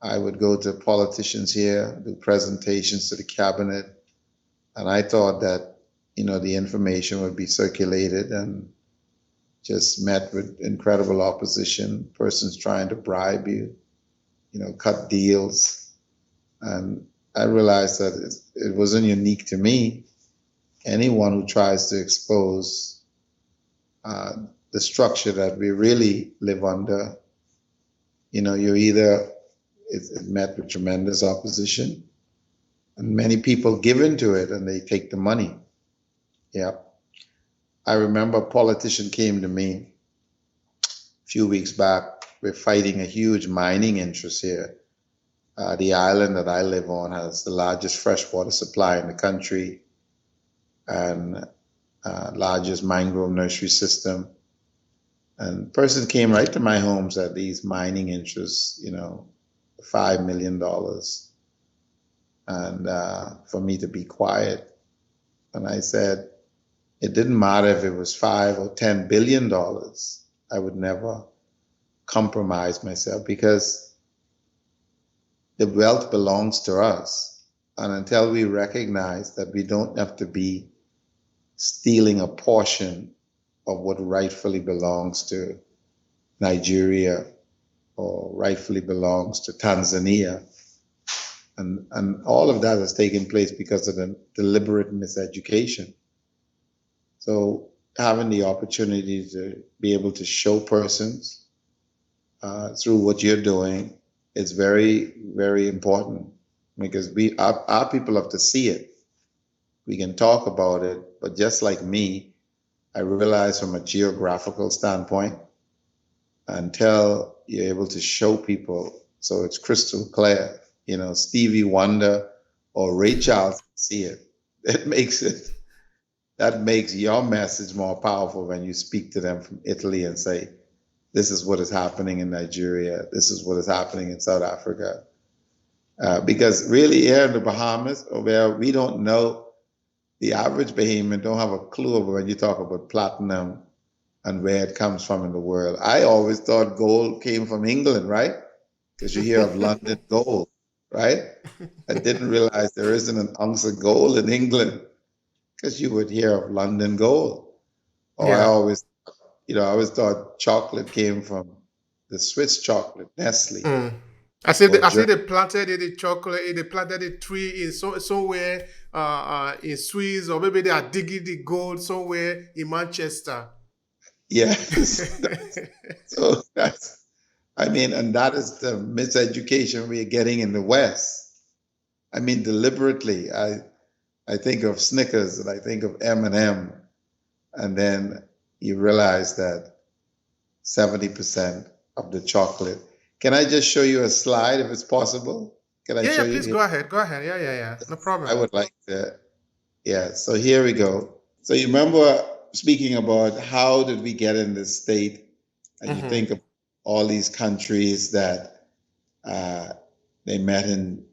I would go to politicians here, do presentations to the cabinet, and I thought that, the information would be circulated and just met with incredible opposition, persons trying to bribe you, cut deals. And I realized that it wasn't unique to me. Anyone who tries to expose the structure that we really live under. You're either, it met with tremendous opposition, and many people give into it and they take the money. Yeah. I remember a politician came to me a few weeks back. We're fighting a huge mining interest here. The island that I live on has the largest freshwater supply in the country and largest mangrove nursery system. And the person came right to my home, said these mining interests, $5 million, and for me to be quiet. And I said, it didn't matter if it was $5 or $10 billion. I would never compromise myself because the wealth belongs to us. And until we recognize that we don't have to be stealing a portion of what rightfully belongs to Nigeria or rightfully belongs to Tanzania. And all of that has taken place because of the deliberate miseducation. So having the opportunity to be able to show persons through what you're doing is very, very important because our people have to see it. We can talk about it, but just like me, I realize from a geographical standpoint, until you're able to show people so it's crystal clear, Stevie Wonder or Ray Charles see it. That makes your message more powerful when you speak to them from Italy and say, this is what is happening in Nigeria. This is what is happening in South Africa. Because really here in the Bahamas, where we don't know, the average Bahamian don't have a clue about when you talk about platinum and where it comes from in the world. I always thought gold came from England, right? Because you hear of London gold, right? I didn't realize there isn't an ounce of gold in England because you would hear of London gold. Or I always thought chocolate came from the Swiss chocolate, Nestle. I see they planted the chocolate. They planted a tree in somewhere in Swiss, or maybe they are digging the gold somewhere in Manchester. Yes. And that is the miseducation we are getting in the West. Deliberately, I think of Snickers and I think of M&M, and then you realize that 70% of the chocolate. Can I just show you a slide if it's possible? Can I show you? Please go ahead. Yeah. No problem. I would like to. Yeah. So here we go. So you remember speaking about how did we get in this state? And you think of all these countries that they met in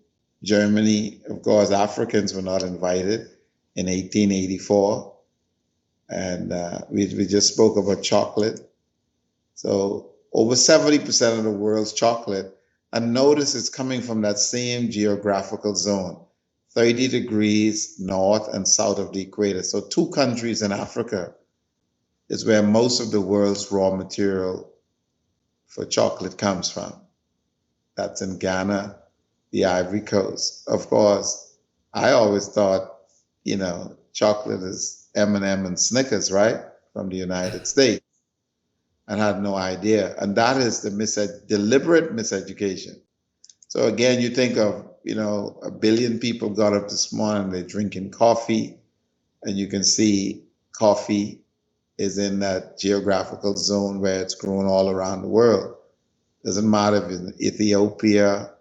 Germany. Of course, Africans were not invited in 1884. And we just spoke about chocolate. So over 70% of the world's chocolate, and notice it's coming from that same geographical zone, 30 degrees north and south of the equator. So 2 countries in Africa is where most of the world's raw material for chocolate comes from. That's in Ghana, the Ivory Coast. Of course, I always thought, chocolate is M&M and Snickers, right? From the United States. And had no idea. And that is the deliberate miseducation. So again, you think of, 1 billion people got up this morning, they're drinking coffee, and you can see coffee is in that geographical zone where it's grown all around the world. Doesn't matter if in Ethiopia,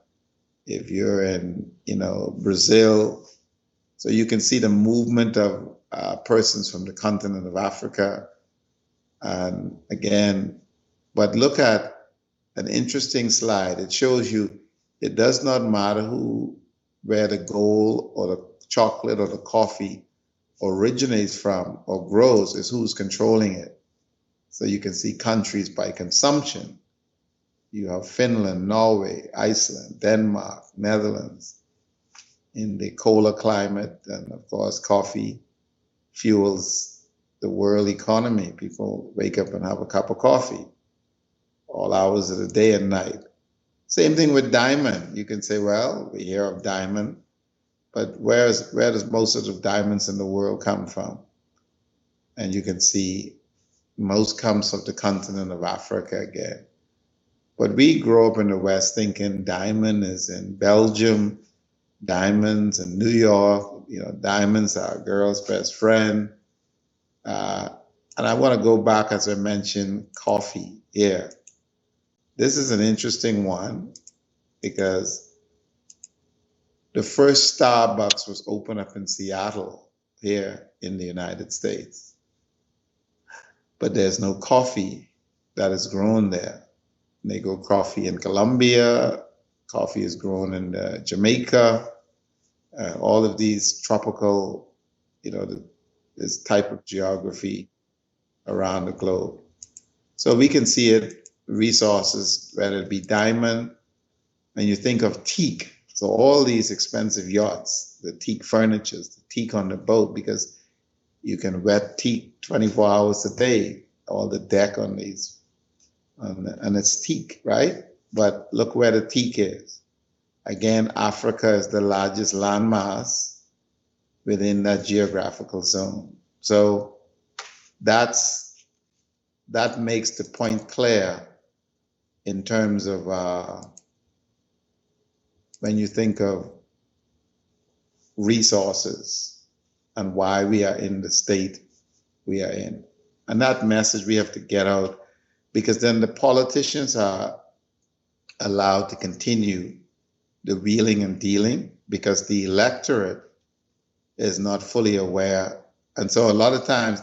if you're in, Brazil. So you can see the movement of persons from the continent of Africa. And again, but look at an interesting slide. It shows you it does not matter where the gold or the chocolate or the coffee originates from or grows, is who's controlling it. So you can see countries by consumption. You have Finland, Norway, Iceland, Denmark, Netherlands in the colder climate. And of course, coffee fuels the world economy. People wake up and have a cup of coffee all hours of the day and night. Same thing with diamond. You can say, well, we hear of diamond, but where does most of the diamonds in the world come from? And you can see most comes from the continent of Africa again. But we grew up in the West thinking diamond is in Belgium, diamonds in New York, diamonds are a girl's best friend. Uh, and I want to go back, as I mentioned, coffee here. This is an interesting one because the first Starbucks was opened up in Seattle here in the United States. But there's no coffee that is grown there. They grow coffee in Colombia, coffee is grown in Jamaica, all of these tropical, this type of geography around the globe. So we can see it, resources, whether it be diamond, and you think of teak. So all these expensive yachts, the teak furnitures, the teak on the boat, because you can wet teak 24 hours a day, all the deck on these, and it's teak, right? But look where the teak is. Again, Africa is the largest landmass within that geographical zone. So that makes the point clear in terms of when you think of resources and why we are in the state we are in. And that message we have to get out, because then the politicians are allowed to continue the wheeling and dealing, because the electorate is not fully aware. And so a lot of times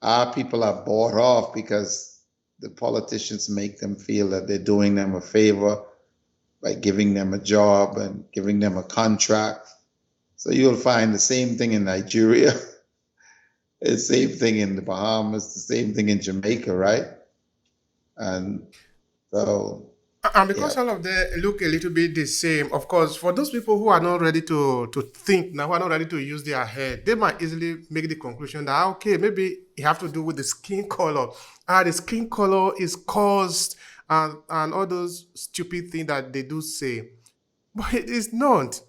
our people are bought off because the politicians make them feel that they're doing them a favor by giving them a job and giving them a contract. So you'll find the same thing in Nigeria, the same thing in the Bahamas, the same thing in Jamaica, right? And so, And yeah, because all of them look a little bit the same, of course, for those people who are not ready to think now, who are not ready to use their head, they might easily make the conclusion that, okay, maybe it have to do with the skin color. The skin color is caused and all those stupid things that they do say. But it is not.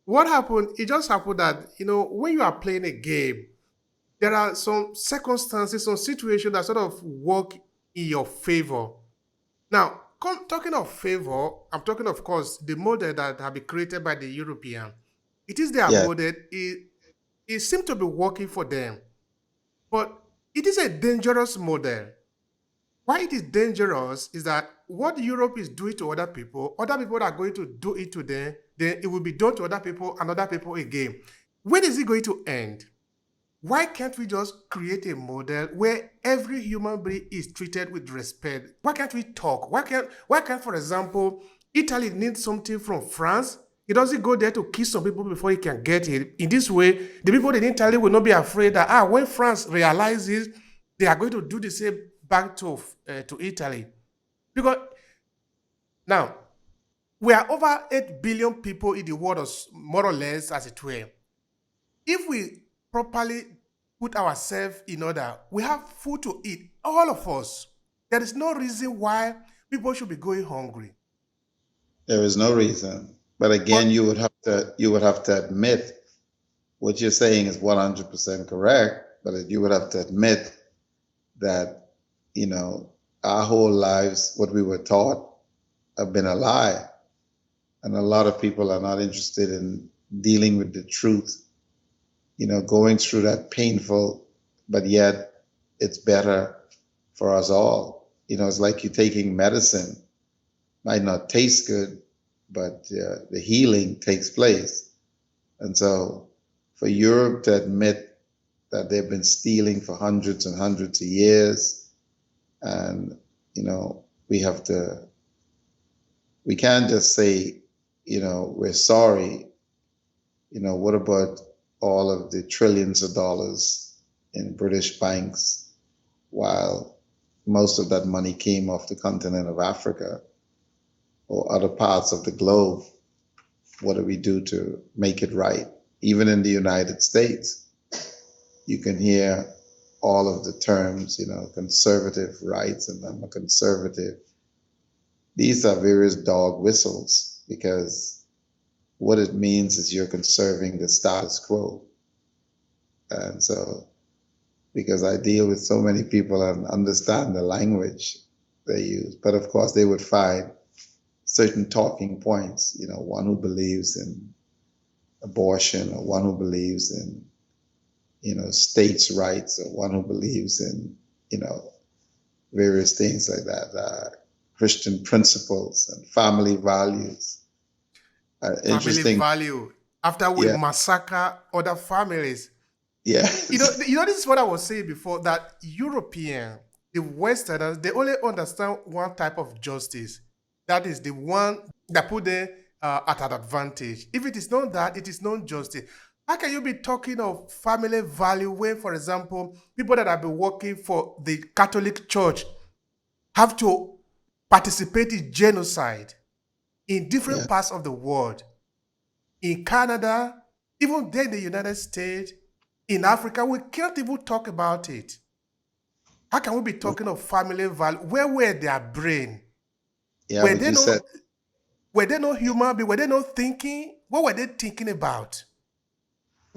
What happened? It just happened that, when you are playing a game, there are some circumstances, some situations that sort of work in your favor. Now, talking of favor, I'm talking, of course, the model that have been created by the European. It is their yeah, model. It seems to be working for them, but it is a dangerous model. Why it is dangerous is that what Europe is doing to other people are going to do it to them, then it will be done to other people and other people again. When is it going to end? Why can't we just create a model where every human being is treated with respect? Why can't we talk? Why can't, for example, Italy needs something from France? He doesn't go there to kiss some people before he can get it. In this way, the people in Italy will not be afraid that when France realizes, they are going to do the same back to Italy. Because now we are over 8 billion people in the world, more or less, as it were. If we properly put ourselves in order, we have food to eat, all of us. There is no reason why people should be going hungry. there is no reason. But again, But you would have to admit what you're saying is 100% correct, but you would have to admit that, our whole lives, what we were taught, have been a lie. And a lot of people are not interested in dealing with the truth, going through that painful, but yet it's better for us all. It's like you taking medicine, might not taste good, but the healing takes place. And so for Europe to admit that they've been stealing for hundreds and hundreds of years, and, we can't just say, we're sorry. What about all of the trillions of dollars in British banks, while most of that money came off the continent of Africa or other parts of the globe? What do we do to make it right? Even in the United States, you can hear all of the terms, conservative rights, and I'm a conservative. These are various dog whistles, because what it means is you're conserving the status quo. And so because I deal with so many people and understand the language they use. But of course, they would find certain talking points, one who believes in abortion, or one who believes in, states' rights, or one who believes in, you know, various things like that, Christian principles and family values. Family Interesting. value. After we Yeah, massacre other families, yes, this is what I was saying before, that European, the Westerners, they only understand one type of justice. That is the one that put them at an advantage. If it is not that, it is not justice. How can you be talking of family value when, for example, people that have been working for the Catholic Church have to participate in genocide in different yeah. parts of the world? In Canada, even there in the United States, in Africa, we can't even talk about it. How can we be talking of family value? Where were their brain? Yeah, Were but they you said, no were they no human being? Were they no thinking? What were they thinking about?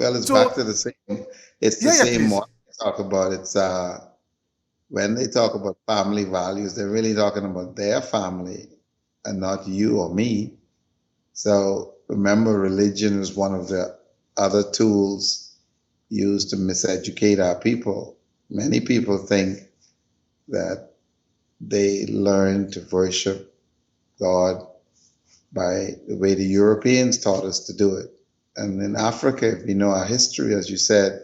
well, it's back to So the same. It's the yeah, same please. one they talk about. It's when they talk about family values, they're really talking about their family and not you or me. So remember, religion is one of the other tools used to miseducate our people. Many people think that they learn to worship God by the way the Europeans taught us to do it. And in Africa, if you know our history, as you said,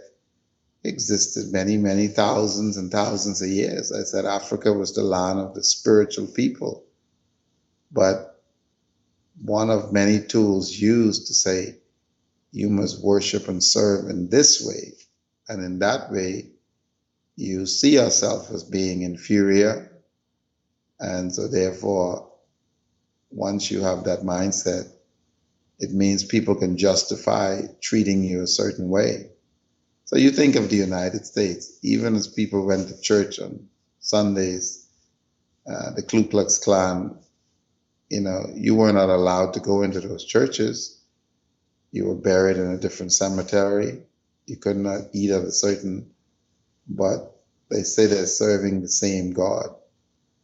existed many, many thousands and thousands of years. I said Africa was the land of the spiritual people. But one of many tools used to say, you must worship and serve in this way. And in that way, you see yourself as being inferior. And so, therefore, once you have that mindset, it means people can justify treating you a certain way. So, you think of the United States, even as people went to church on Sundays, the Ku Klux Klan, you were not allowed to go into those churches. You were buried in a different cemetery. You could not eat at a certain, but they say they're serving the same God.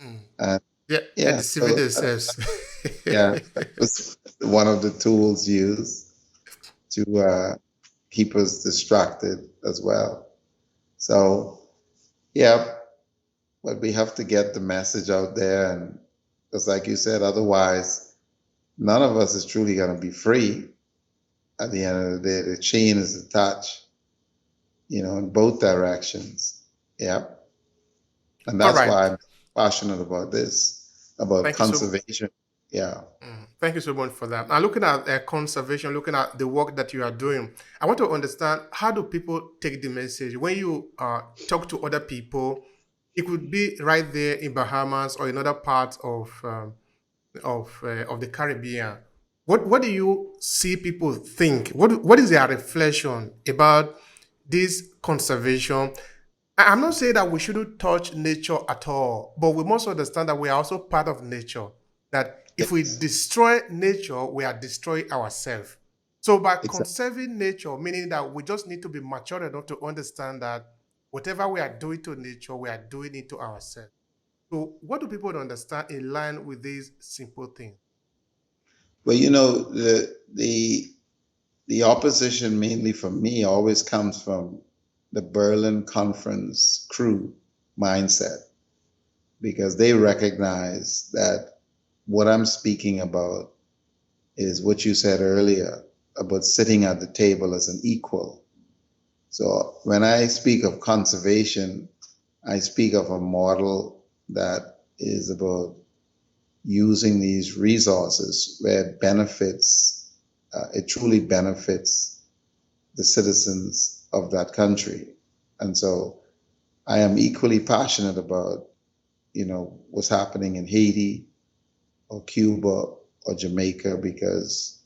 Mm. And Yeah, they're yeah, deceiving so themselves. yeah, that was one of the tools used to keep us distracted as well. So yeah, but we have to get the message out there, and just like you said, otherwise, none of us is truly going to be free. At the end of the day, the chain is attached, in both directions. Yeah. And All that's right. why I'm passionate about this, about Thank you so conservation. Yeah. Thank you so much for that. Now, looking at conservation, looking at the work that you are doing, I want to understand, how do people take the message when you talk to other people? It could be right there in Bahamas or in other parts of the Caribbean. What do you see people think? What is their reflection about this conservation? I'm not saying that we shouldn't touch nature at all, but we must understand that we are also part of nature. That if we Yes. destroy nature, we are destroying ourselves. So by Exactly. conserving nature, meaning that we just need to be mature enough to understand that whatever we are doing to nature, we are doing it to ourselves. So what do people understand in line with these simple things? But the opposition mainly for me always comes from the Berlin Conference crew mindset, because they recognize that what I'm speaking about is what you said earlier about sitting at the table as an equal. So when I speak of conservation, I speak of a model that is about using these resources where it truly benefits the citizens of that country. And so I am equally passionate about, what's happening in Haiti or Cuba or Jamaica, because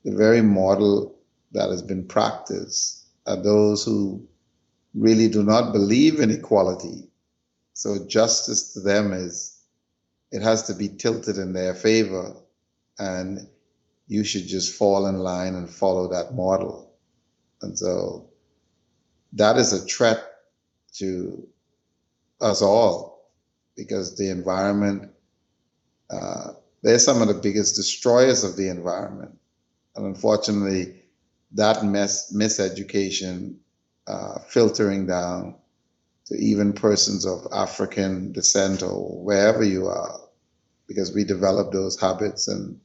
the very model that has been practiced are those who really do not believe in equality. So justice to them it has to be tilted in their favor, and you should just fall in line and follow that model. And so that is a threat to us all, because the environment, uh, they're some of the biggest destroyers of the environment. And unfortunately, that miseducation filtering down to even persons of African descent or wherever you are, because we develop those habits and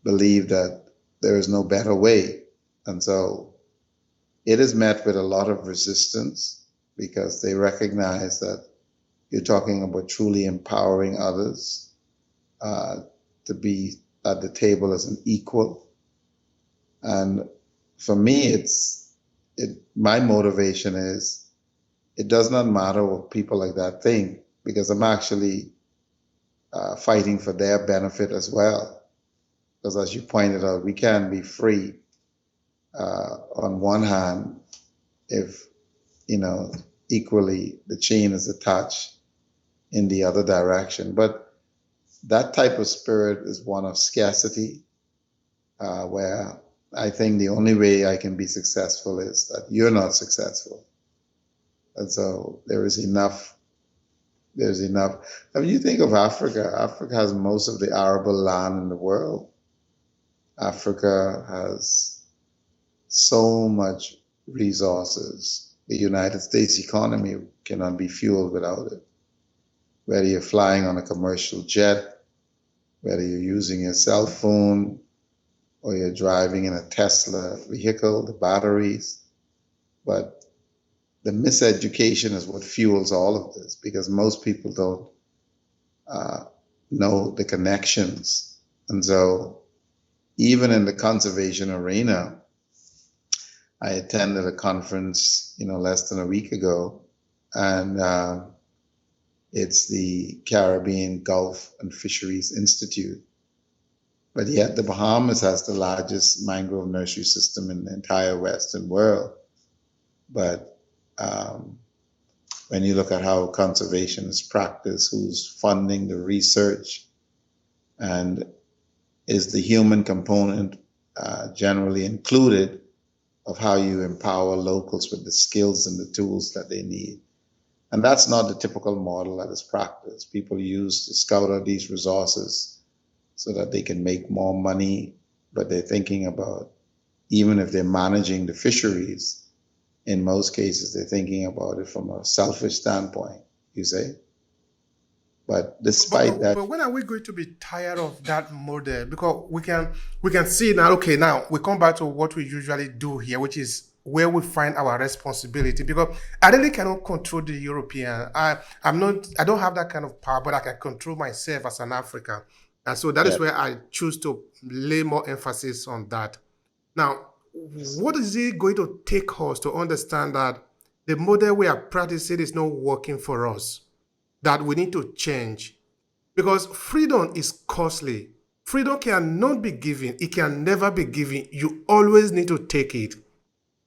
believe that there is no better way. And so it is met with a lot of resistance because they recognize that you're talking about truly empowering others uh, to be at the table as an equal. And for me, my motivation is it does not matter what people like that think, because I'm actually fighting for their benefit as well. Because as you pointed out, we can be free on one hand if, you know, equally the chain is attached in the other direction. But that type of spirit is one of scarcity, where I think the only way I can be successful is that you're not successful. And so there's enough. I mean, you think of Africa. Africa has most of the arable land in the world. Africa has so much resources. The United States economy cannot be fueled without it. Whether you're flying on a commercial jet, whether you're using your cell phone, or you're driving in a Tesla vehicle, the batteries. But the miseducation is what fuels all of this, because most people don't know the connections. And so even in the conservation arena, I attended a conference, less than a week ago, and it's the Caribbean Gulf and Fisheries Institute. But yet the Bahamas has the largest mangrove nursery system in the entire Western world. But when you look at how conservation is practiced, who's funding the research, and is the human component generally included of how you empower locals with the skills and the tools that they need. And that's not the typical model that is practiced. People use to scout out these resources so that they can make more money, but they're thinking about, even if they're managing the fisheries, in most cases, they're thinking about it from a selfish standpoint, you say? But despite that, But when are we going to be tired of that model? Because we can see now. Okay, now we come back to what we usually do here, which is where we find our responsibility. Because I really cannot control the European. I'm not. I don't have that kind of power, but I can control myself as an African, and so that yeah, is where I choose to lay more emphasis on that. Now, what is it going to take us to understand that the model we are practicing is not working for us? That we need to change, because freedom is costly. Freedom cannot be given, it can never be given. You always need to take it.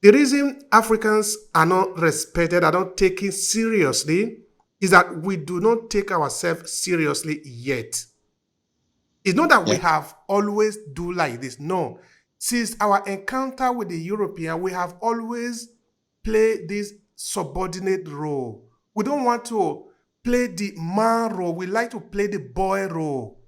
The reason Africans are not respected, are not taken seriously, is that we do not take ourselves seriously yet. It's not that we yeah, have always do like this. No. Since our encounter with the European, we have always played this subordinate role. We don't want to play the man role. We like to play the boy role.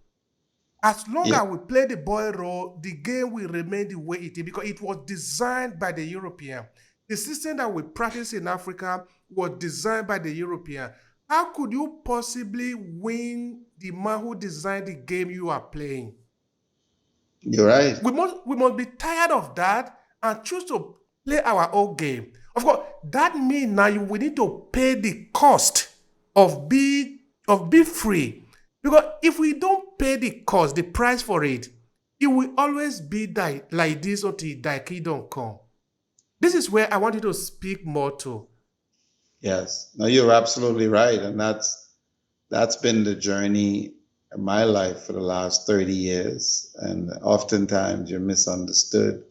As long yeah, as we play the boy role, the game will remain the way it is, because it was designed by the European. The system that we practice in Africa was designed by the European. How could you possibly win the man who designed the game you are playing? you're right. We must be tired of that and choose to play our own game. Of course, that means now we need to pay the cost of be free. Because if we don't pay the cost, the price for it, it will always be like this until that kid don't come. This is where I want you to speak more to. Yes. No, you're absolutely right. And that's been the journey of my life for the last 30 years. And oftentimes you're misunderstood.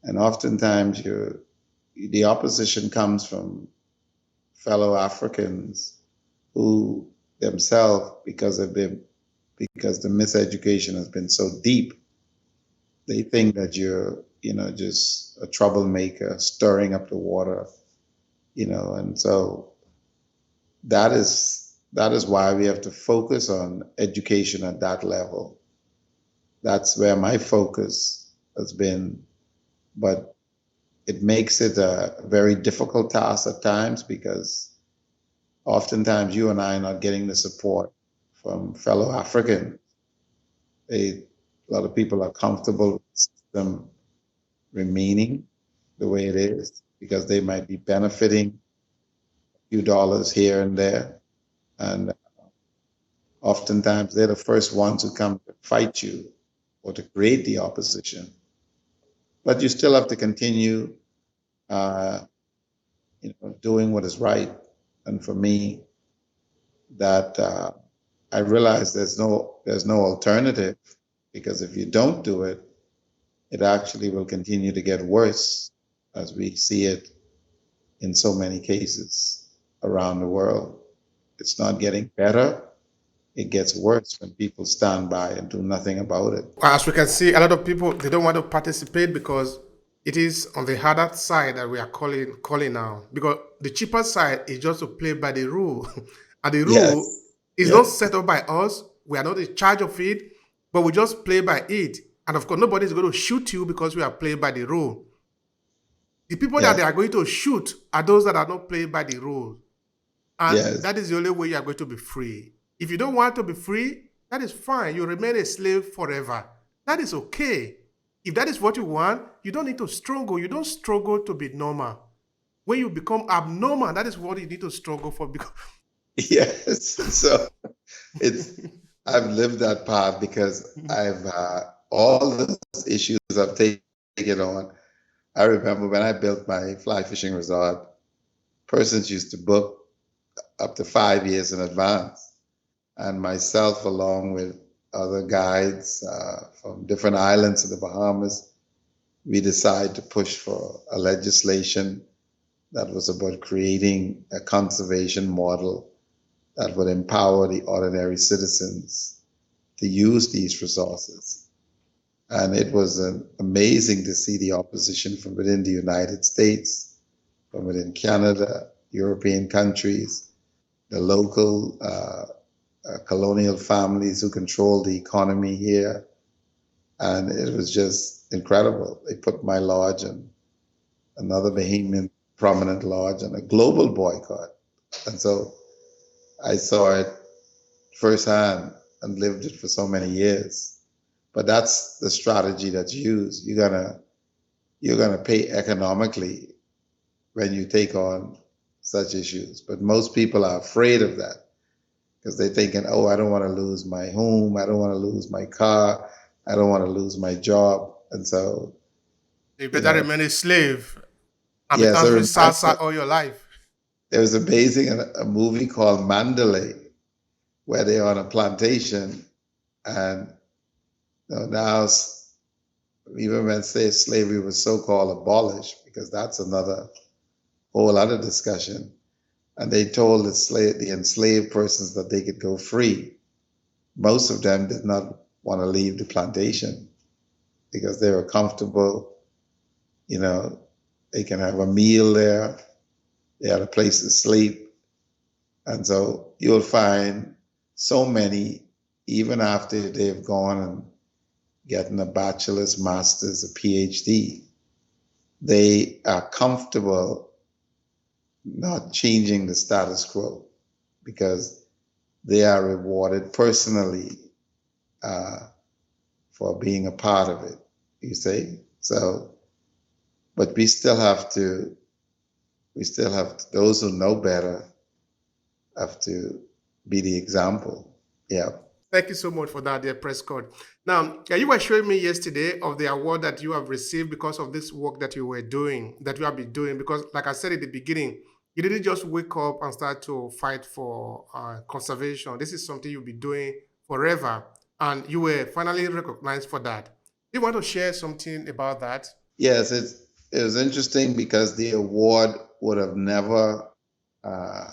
And oftentimes the opposition comes from fellow Africans who themselves, because the miseducation has been so deep, they think that you're, just a troublemaker, stirring up the water, and so that is why we have to focus on education at that level. That's where my focus has been, but it makes it a very difficult task at times because oftentimes you and I are not getting the support from fellow Africans. A lot of people are comfortable with the system remaining the way it is because they might be benefiting a few dollars here and there. And oftentimes they're the first ones who come to fight you or to create the opposition. But you still have to continue, uh, doing what is right. And for me, that I realize there's no alternative because if you don't do it, it actually will continue to get worse as we see it in so many cases around the world. It's not getting better. It gets worse when people stand by and do nothing about it. As we can see, a lot of people they don't want to participate because it is on the harder side that we are calling now. Because the cheaper side is just to play by the rule, and the rule Yes, is not yes, set up by us. We are not in charge of it, but we just play by it. And of course, nobody is going to shoot you because we are playing by the rule. The people that they yes, are going to shoot are those that are not playing by the rule. And yes, that is the only way you are going to be free. If you don't want to be free, that is fine. You remain a slave forever. That is okay. If that is what you want, you don't need to struggle. You don't struggle to be normal. When you become abnormal, that is what you need to struggle for. Because yes. So it's I've lived that path because I've all those issues I've taken on. I remember when I built my fly fishing resort, persons used to book up to 5 years in advance. And myself, along with other guides from different islands in the Bahamas, we decided to push for a legislation that was about creating a conservation model that would empower the ordinary citizens to use these resources. And it was amazing to see the opposition from within the United States, from within Canada, European countries, the local colonial families who control the economy here. And it was just incredible. They put my lodge and another Bahamian prominent lodge on a global boycott. And so I saw it firsthand and lived it for so many years. But that's the strategy that's used. You're gonna pay economically when you take on such issues. But most people are afraid of that because they're thinking, oh, I don't want to lose my home, I don't want to lose my car, I don't want to lose my job. And so, you you better know, remain a slave and be yes, I dancing remember salsa all your life. there was amazing a movie called Mandalay where they're on a plantation and now even when say slavery was so-called abolished, because that's another whole other discussion. And they told the enslaved persons that they could go free. Most of them did not want to leave the plantation because they were comfortable. You know, they can have a meal there. They had a place to sleep. And so you'll find so many, even after they've gone and gotten a bachelor's, master's, a PhD, they are comfortable not changing the status quo because they are rewarded personally uh, for being a part of it, you see? So, but those who know better have to be the example. Yeah. Thank you so much for that, dear Prescott. Now, you were showing me yesterday of the award that you have received because of this work that you were doing, that you have been doing. Because, like I said at the beginning, you didn't just wake up and start to fight for conservation. This is something you'll be doing forever, and you were finally recognized for that. Do you want to share something about that? Yes, it was interesting because the award would have never, uh,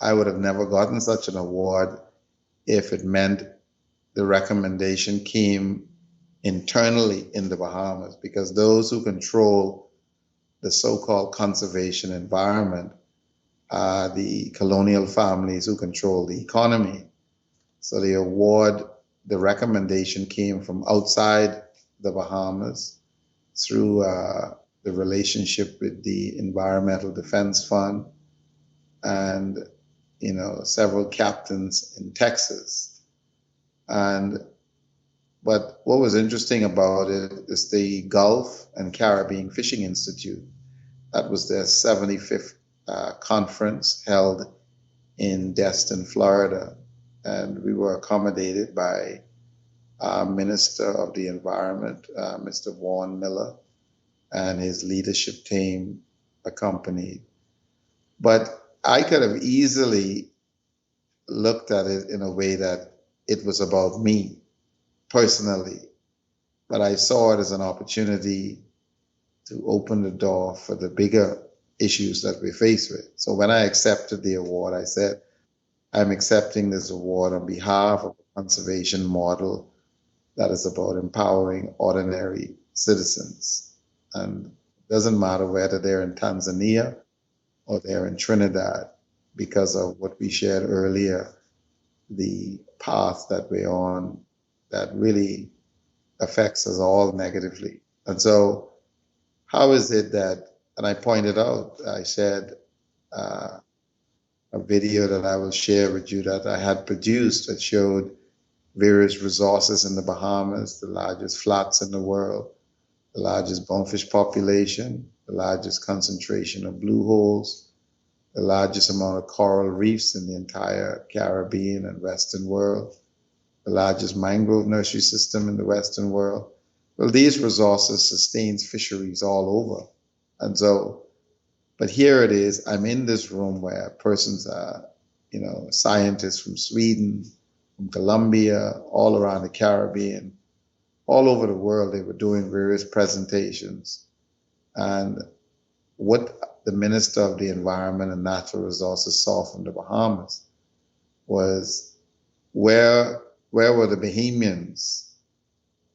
I would have never gotten such an award if it meant the recommendation came internally in the Bahamas, because those who control the so-called conservation environment the colonial families who control the economy. So the award, the recommendation came from outside the Bahamas through the relationship with the Environmental Defense Fund and several captains in Texas. And but what was interesting about it is the Gulf and Caribbean Fishing Institute. That was their 75th conference held in Destin, Florida. And we were accommodated by our Minister of the Environment, Mr. Warren Miller, and his leadership team accompanied. But I could have easily looked at it in a way that it was about me personally, but I saw it as an opportunity to open the door for the bigger issues that we're faced with. So when I accepted the award, I said, I'm accepting this award on behalf of a conservation model that is about empowering ordinary citizens. And it doesn't matter whether they're in Tanzania or they're in Trinidad, because of what we shared earlier, the path that we're on that really affects us all negatively. And so how is it that, and I pointed out, I said, a video that I will share with you that I had produced that showed various resources in the Bahamas, the largest flats in the world, the largest bonefish population, the largest concentration of blue holes, the largest amount of coral reefs in the entire Caribbean and Western world, the largest mangrove nursery system in the Western world. Well, these resources sustains fisheries all over. And so, but here it is, I'm in this room where persons are, scientists from Sweden, from Colombia, all around the Caribbean, all over the world, they were doing various presentations. And what the Minister of the Environment and Natural Resources saw from the Bahamas was where were the Bahamians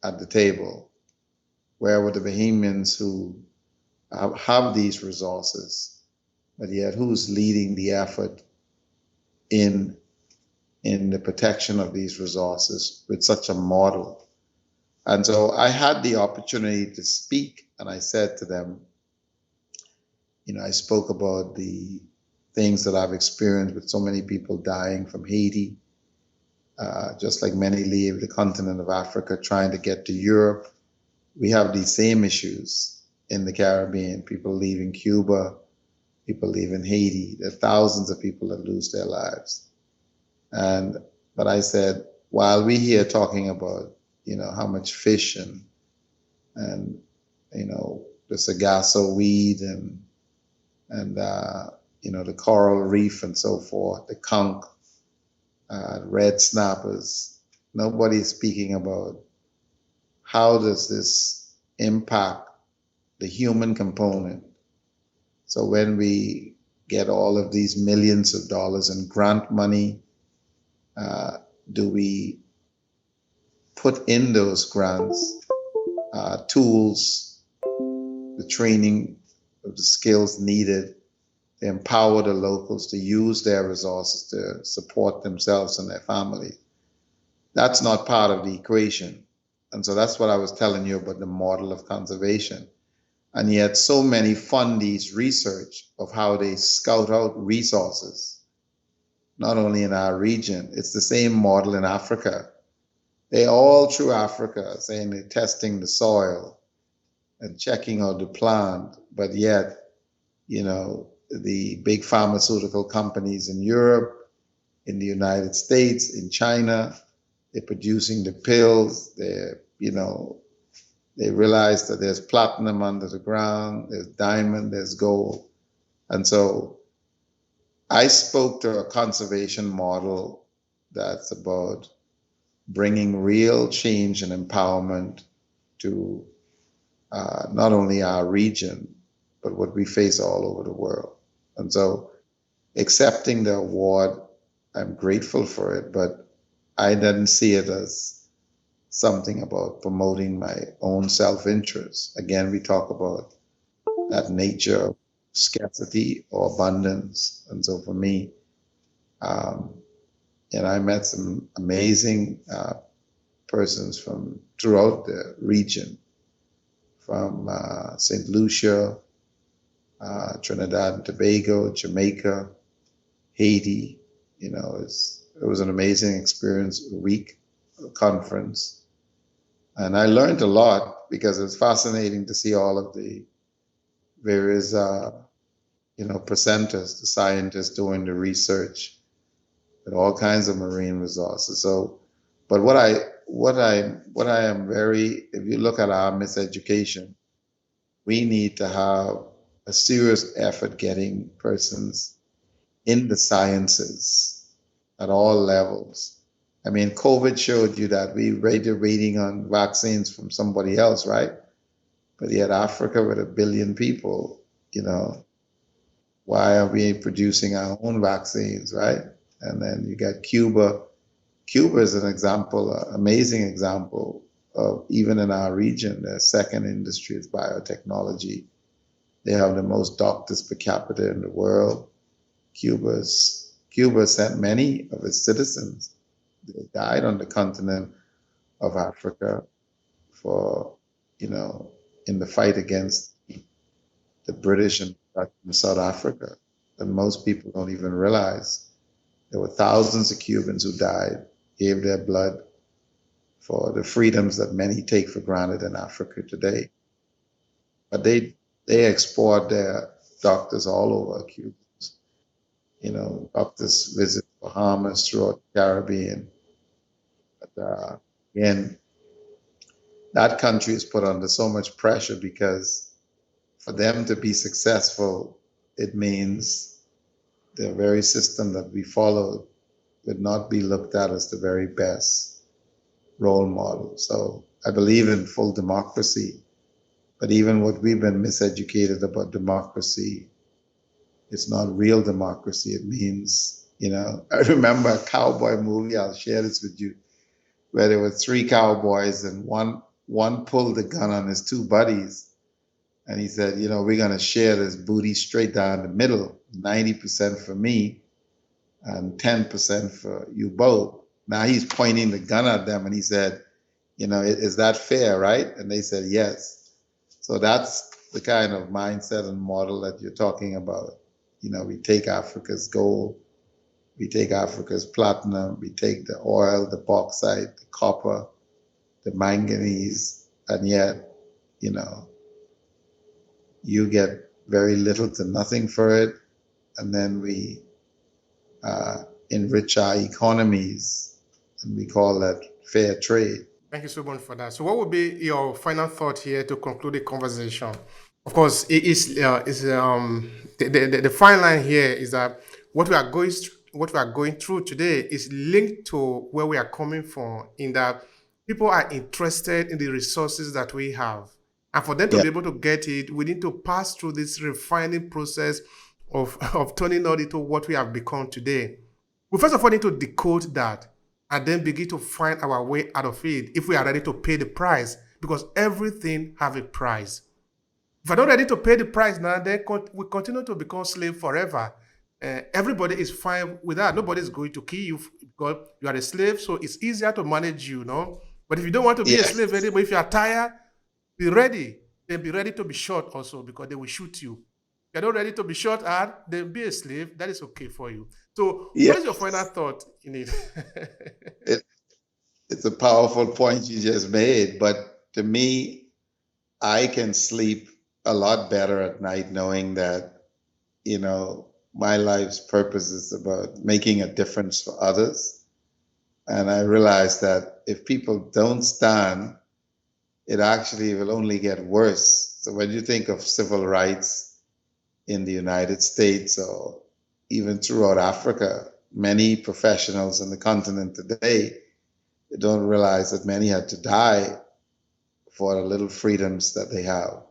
at the table? Where were the Bahamians who have these resources, but yet who's leading the effort in the protection of these resources with such a model? And so I had the opportunity to speak, and I said to them, I spoke about the things that I've experienced with so many people dying from Haiti, just like many leave the continent of Africa trying to get to Europe. We have these same issues in the Caribbean, people leaving Cuba, people leaving Haiti. There are thousands of people that lose their lives. But I said, while we here talking about, how much fish and the sagasso weed and the coral reef and so forth, the conch, red snappers, nobody's speaking about how does this impact the human component. So when we get all of these millions of dollars in grant money, do we put in those grants tools, the training of the skills needed to empower the locals to use their resources to support themselves and their family? That's not part of the equation. And so that's what I was telling you about the model of conservation. And yet so many fund these research of how they scout out resources, not only in our region, it's the same model in Africa. They all through Africa saying they're testing the soil and checking out the plant, but yet, the big pharmaceutical companies in Europe, in the United States, in China, they're producing the pills, they realize that there's platinum under the ground, there's diamond, there's gold. And so I spoke to a conservation model that's about bringing real change and empowerment to not only our region, but what we face all over the world. And so accepting the award, I'm grateful for it, but I didn't see it as something about promoting my own self-interest. Again, we talk about that nature of scarcity or abundance. And so for me, um, and I met some amazing persons from throughout the region, from St. Lucia, Trinidad and Tobago, Jamaica, Haiti. It was an amazing experience, a week conference. And I learned a lot because it was fascinating to see all of the various, presenters, the scientists doing the research and all kinds of marine resources. So, but what I am very, if you look at our miseducation, we need to have a serious effort getting persons in the sciences at all levels. I mean, COVID showed you that we rated waiting on vaccines from somebody else, right? But yet Africa with 1 billion people, why are we producing our own vaccines, right? And then you got Cuba. Cuba is an example, an amazing example of even in our region, their second industry is biotechnology. They have the most doctors per capita in the world. Cuba sent many of its citizens. They died on the continent of Africa for, in the fight against the British and Dutch in South Africa. And most people don't even realize there were thousands of Cubans who died, gave their blood for the freedoms that many take for granted in Africa today. But they export their doctors all over Cuba. Doctors visit Bahamas, throughout the Caribbean. But again, that country is put under so much pressure because for them to be successful, it means the very system that we follow would not be looked at as the very best role model. So I believe in full democracy, but even what we've been miseducated about democracy, it's not real democracy. It means, I remember a cowboy movie, I'll share this with you, where there were 3 cowboys and one pulled the gun on his 2 buddies. And he said, we're going to share this booty straight down the middle, 90% for me and 10% for you both. Now he's pointing the gun at them and he said, is that fair, right? And they said, yes. So that's the kind of mindset and model that you're talking about. We take Africa's gold, we take Africa's platinum, we take the oil, the bauxite, the copper, the manganese, and yet, you get very little to nothing for it. And then we enrich our economies, and we call that fair trade. Thank you so much for that. So, what would be your final thought here to conclude the conversation? Of course, the fine line here is that what we are going through today is linked to where we are coming from. In that people are interested in the resources that we have, and for them to Yeah. be able to get it, we need to pass through this refining process of turning out into what we have become today. We first of all need to decode that and then begin to find our way out of it if we are ready to pay the price, because everything have a price. If we're not ready to pay the price now, then we continue to become slave forever. Everybody is fine with that. Nobody is going to kill you because you are a slave, so it's easier to manage you, no? But if you don't want to be a Yeah. slave anymore, if you are tired, be ready. Then be ready to be shot also, because they will shoot you. If you're not ready to be shot at, then be a slave. That is okay for you. So, what Yeah. is your final thought in it? It, it's a powerful point you just made, but to me, I can sleep a lot better at night knowing that, my life's purpose is about making a difference for others. And I realize that if people don't stand, it actually will only get worse. So when you think of civil rights in the United States or even throughout Africa, many professionals on the continent today don't realize that many had to die for the little freedoms that they have.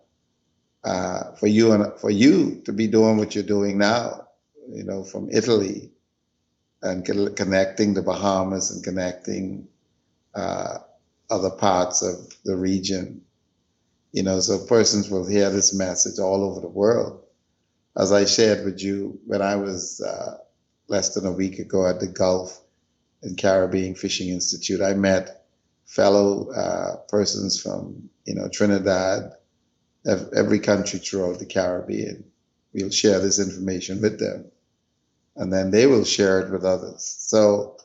For you to be doing what you're doing now, from Italy and connecting the Bahamas and connecting other parts of the region, so persons will hear this message all over the world. as I shared with you, when I was less than a week ago at the Gulf and Caribbean Fishing Institute, I met fellow persons from, Trinidad, every country throughout the Caribbean. We'll share this information with them, and then they will share it with others. So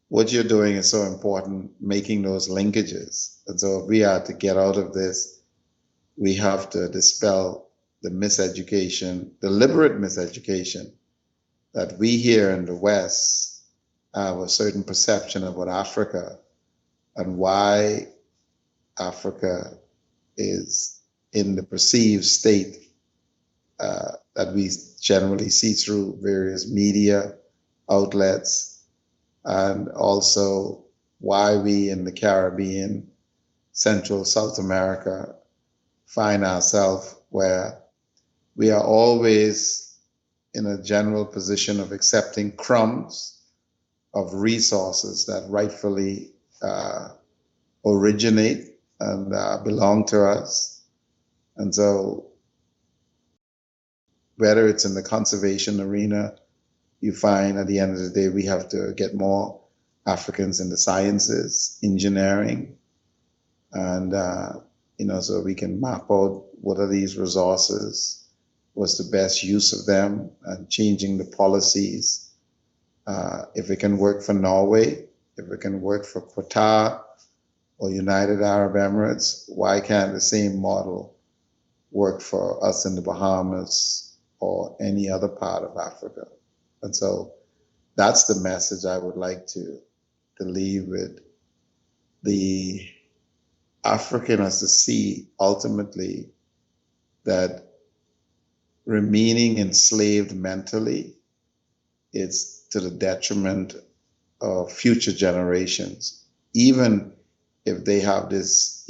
what you're doing is so important, making those linkages. And so if we are to get out of this, we have to dispel the miseducation, deliberate miseducation that we here in the West have a certain perception of what Africa and why Africa is in the perceived state that we generally see through various media outlets, and also why we in the Caribbean, Central South America, find ourselves where we are always in a general position of accepting crumbs of resources that rightfully originate and belong to us. And so whether it's in the conservation arena, you find at the end of the day, we have to get more Africans in the sciences, engineering, and, so we can map out what are these resources, what's the best use of them, and changing the policies. If it can work for Norway, if it can work for Qatar or United Arab Emirates, why can't the same model work for us in the Bahamas or any other part of Africa? And so that's the message I would like to leave with. The African has to see ultimately that remaining enslaved mentally is to the detriment of future generations, even if they have this,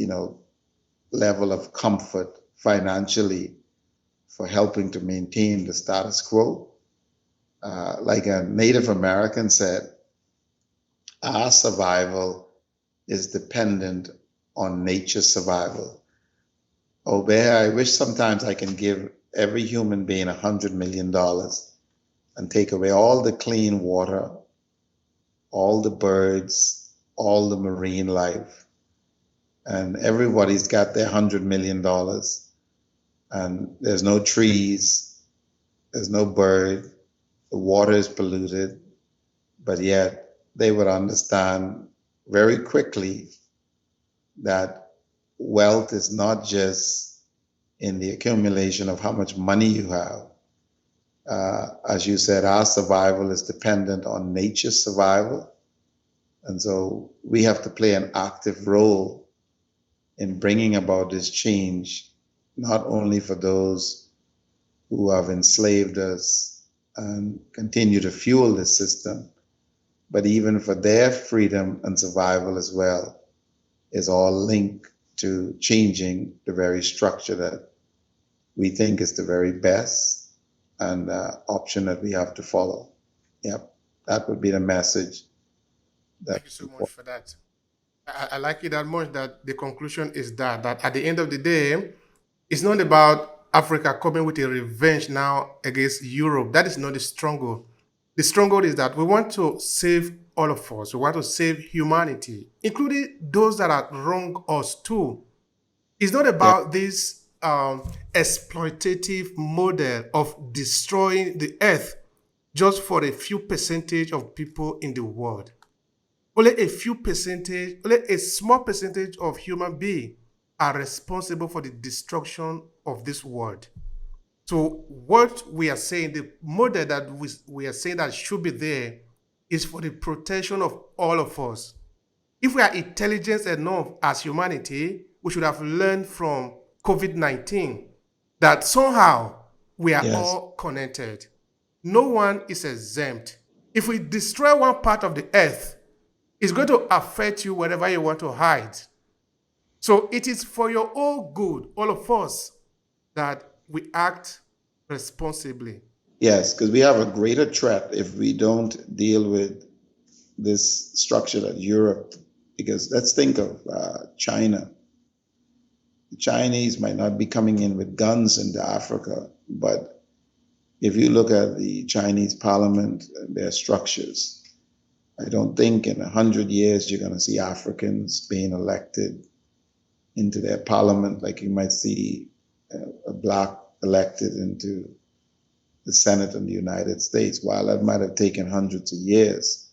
level of comfort financially for helping to maintain the status quo. Like a Native American said, our survival is dependent on nature's survival. Obehi, I wish sometimes I can give every human being $100 million and take away all the clean water, all the birds, all the marine life, and everybody's got their $100 million, and there's no trees, there's no bird, the water is polluted, but yet they would understand very quickly that wealth is not just in the accumulation of how much money you have. As you said, our survival is dependent on nature's survival. And so we have to play an active role in bringing about this change, not only for those who have enslaved us and continue to fuel this system, but even for their freedom and survival as well, is all linked to changing the very structure that we think is the very best and option that we have to follow. Yep, that would be the message. Thank you so much for that. I like it that much that the conclusion is that at the end of the day, it's not about Africa coming with a revenge now against Europe. That is not the struggle. The struggle is that we want to save all of us. We want to save humanity, including those that are wrong us too. It's not Yeah. about this exploitative model of destroying the earth just for a few percentage of people in the world. Only a few percentage, only a small percentage of human beings are responsible for the destruction of this world. So what we are saying, the model that we are saying that should be there is for the protection of all of us. If we are intelligent enough as humanity, we should have learned from COVID-19 that somehow we are Yes. all connected. No one is exempt. If we destroy one part of the earth, it's going to affect you wherever you want to hide. So it is for your own good, all of us, that we act responsibly. Yes, because we have a greater threat if we don't deal with this structure that Europe, because let's think of China. The Chinese might not be coming in with guns into Africa, but if you look at the Chinese parliament and their structures, I don't think in 100 years you're going to see Africans being elected into their parliament like you might see a black elected into the Senate in the United States, while that might have taken hundreds of years.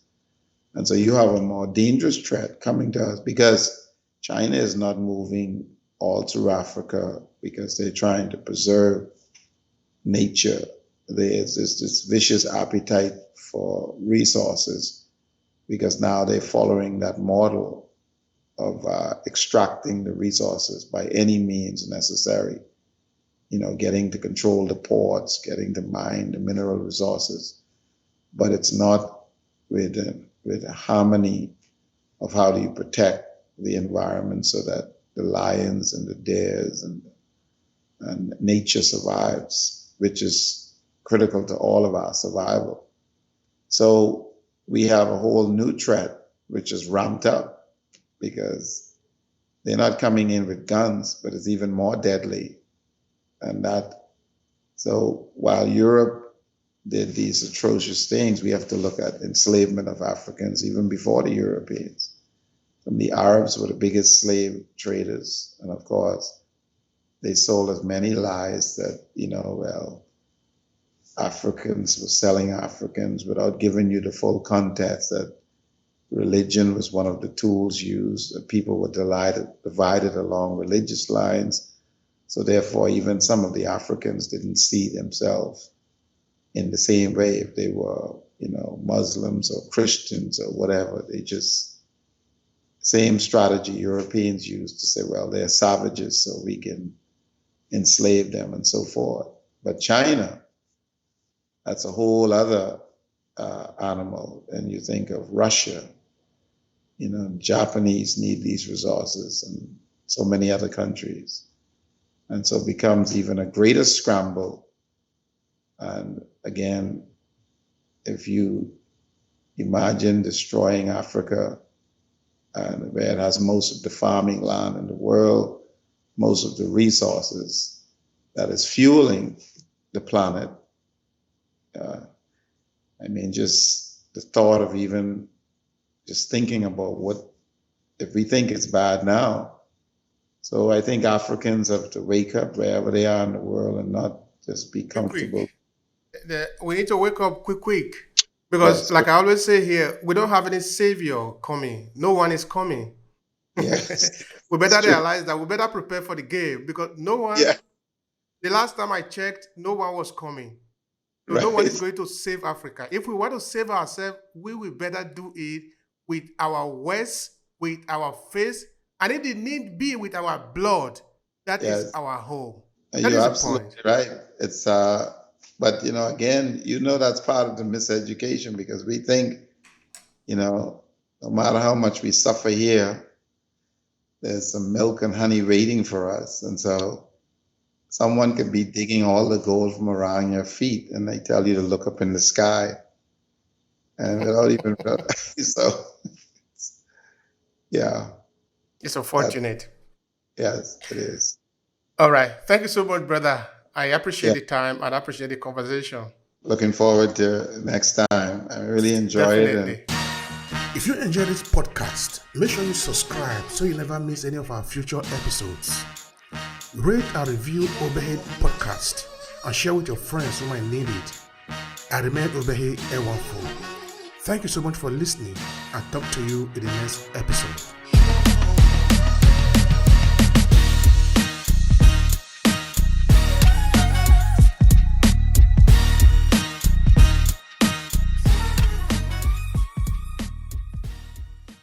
And so you have a more dangerous threat coming to us because China is not moving all through Africa because they're trying to preserve nature. There's this vicious appetite for resources because now they're following that model of extracting the resources by any means necessary. You know, getting to control the ports, getting to mine the mineral resources, but it's not with a harmony of how do you protect the environment so that the lions and the deers and nature survives, which is critical to all of our survival. So we have a whole new threat, which is ramped up because they're not coming in with guns, but it's even more deadly. And that, so while Europe did these atrocious things, we have to look at enslavement of Africans even before the Europeans. And the Arabs were the biggest slave traders. And of course, they sold as many lies that, you know, well, Africans were selling Africans without giving you the full context that religion was one of the tools used, that people were divided along religious lines. So therefore, even some of the Africans didn't see themselves in the same way if they were, you know, Muslims or Christians or whatever. They just, same strategy Europeans used to say, well, they're savages, so we can enslave them and so forth. But China, that's a whole other animal. And you think of Russia, you know, Japanese need these resources and so many other countries. And so it becomes even a greater scramble. And again, if you imagine destroying Africa, and where it has most of the farming land in the world, most of the resources that is fueling the planet, I mean, just the thought of even just thinking about what, if we think it's bad now. So I think Africans have to wake up wherever they are in the world and not just be comfortable. We need to wake up quick. Because Yes. like I always say here, we don't have any savior coming. No one is coming. Yes. We better It's true. realize that we better prepare for the game because no one, Yeah. the last time I checked, no one was coming. So no one is Right. going to save Africa. If we want to save ourselves, we will better do it with our words, with our face, and if it need be with our blood. That is Yes. our home. And That you're is the absolutely point. right. It's but you know, again, you know that's part of the miseducation because we think, you know, no matter how much we suffer here, there's some milk and honey waiting for us. And so someone could be digging all the gold from around your feet and they tell you to look up in the sky. And without even so yeah, It's that, unfortunate. yes, it is. All right. Thank you so much, brother. I appreciate Yeah. the time and appreciate the conversation. Looking forward to next time. I really enjoy it. And Definitely. If you enjoy this podcast, make sure you subscribe so you never miss any of our future episodes. Rate and review Obehi Podcast and share with your friends who might need it. I remain Obehi Ewafo. Thank you so much for listening and talk to you in the next episode.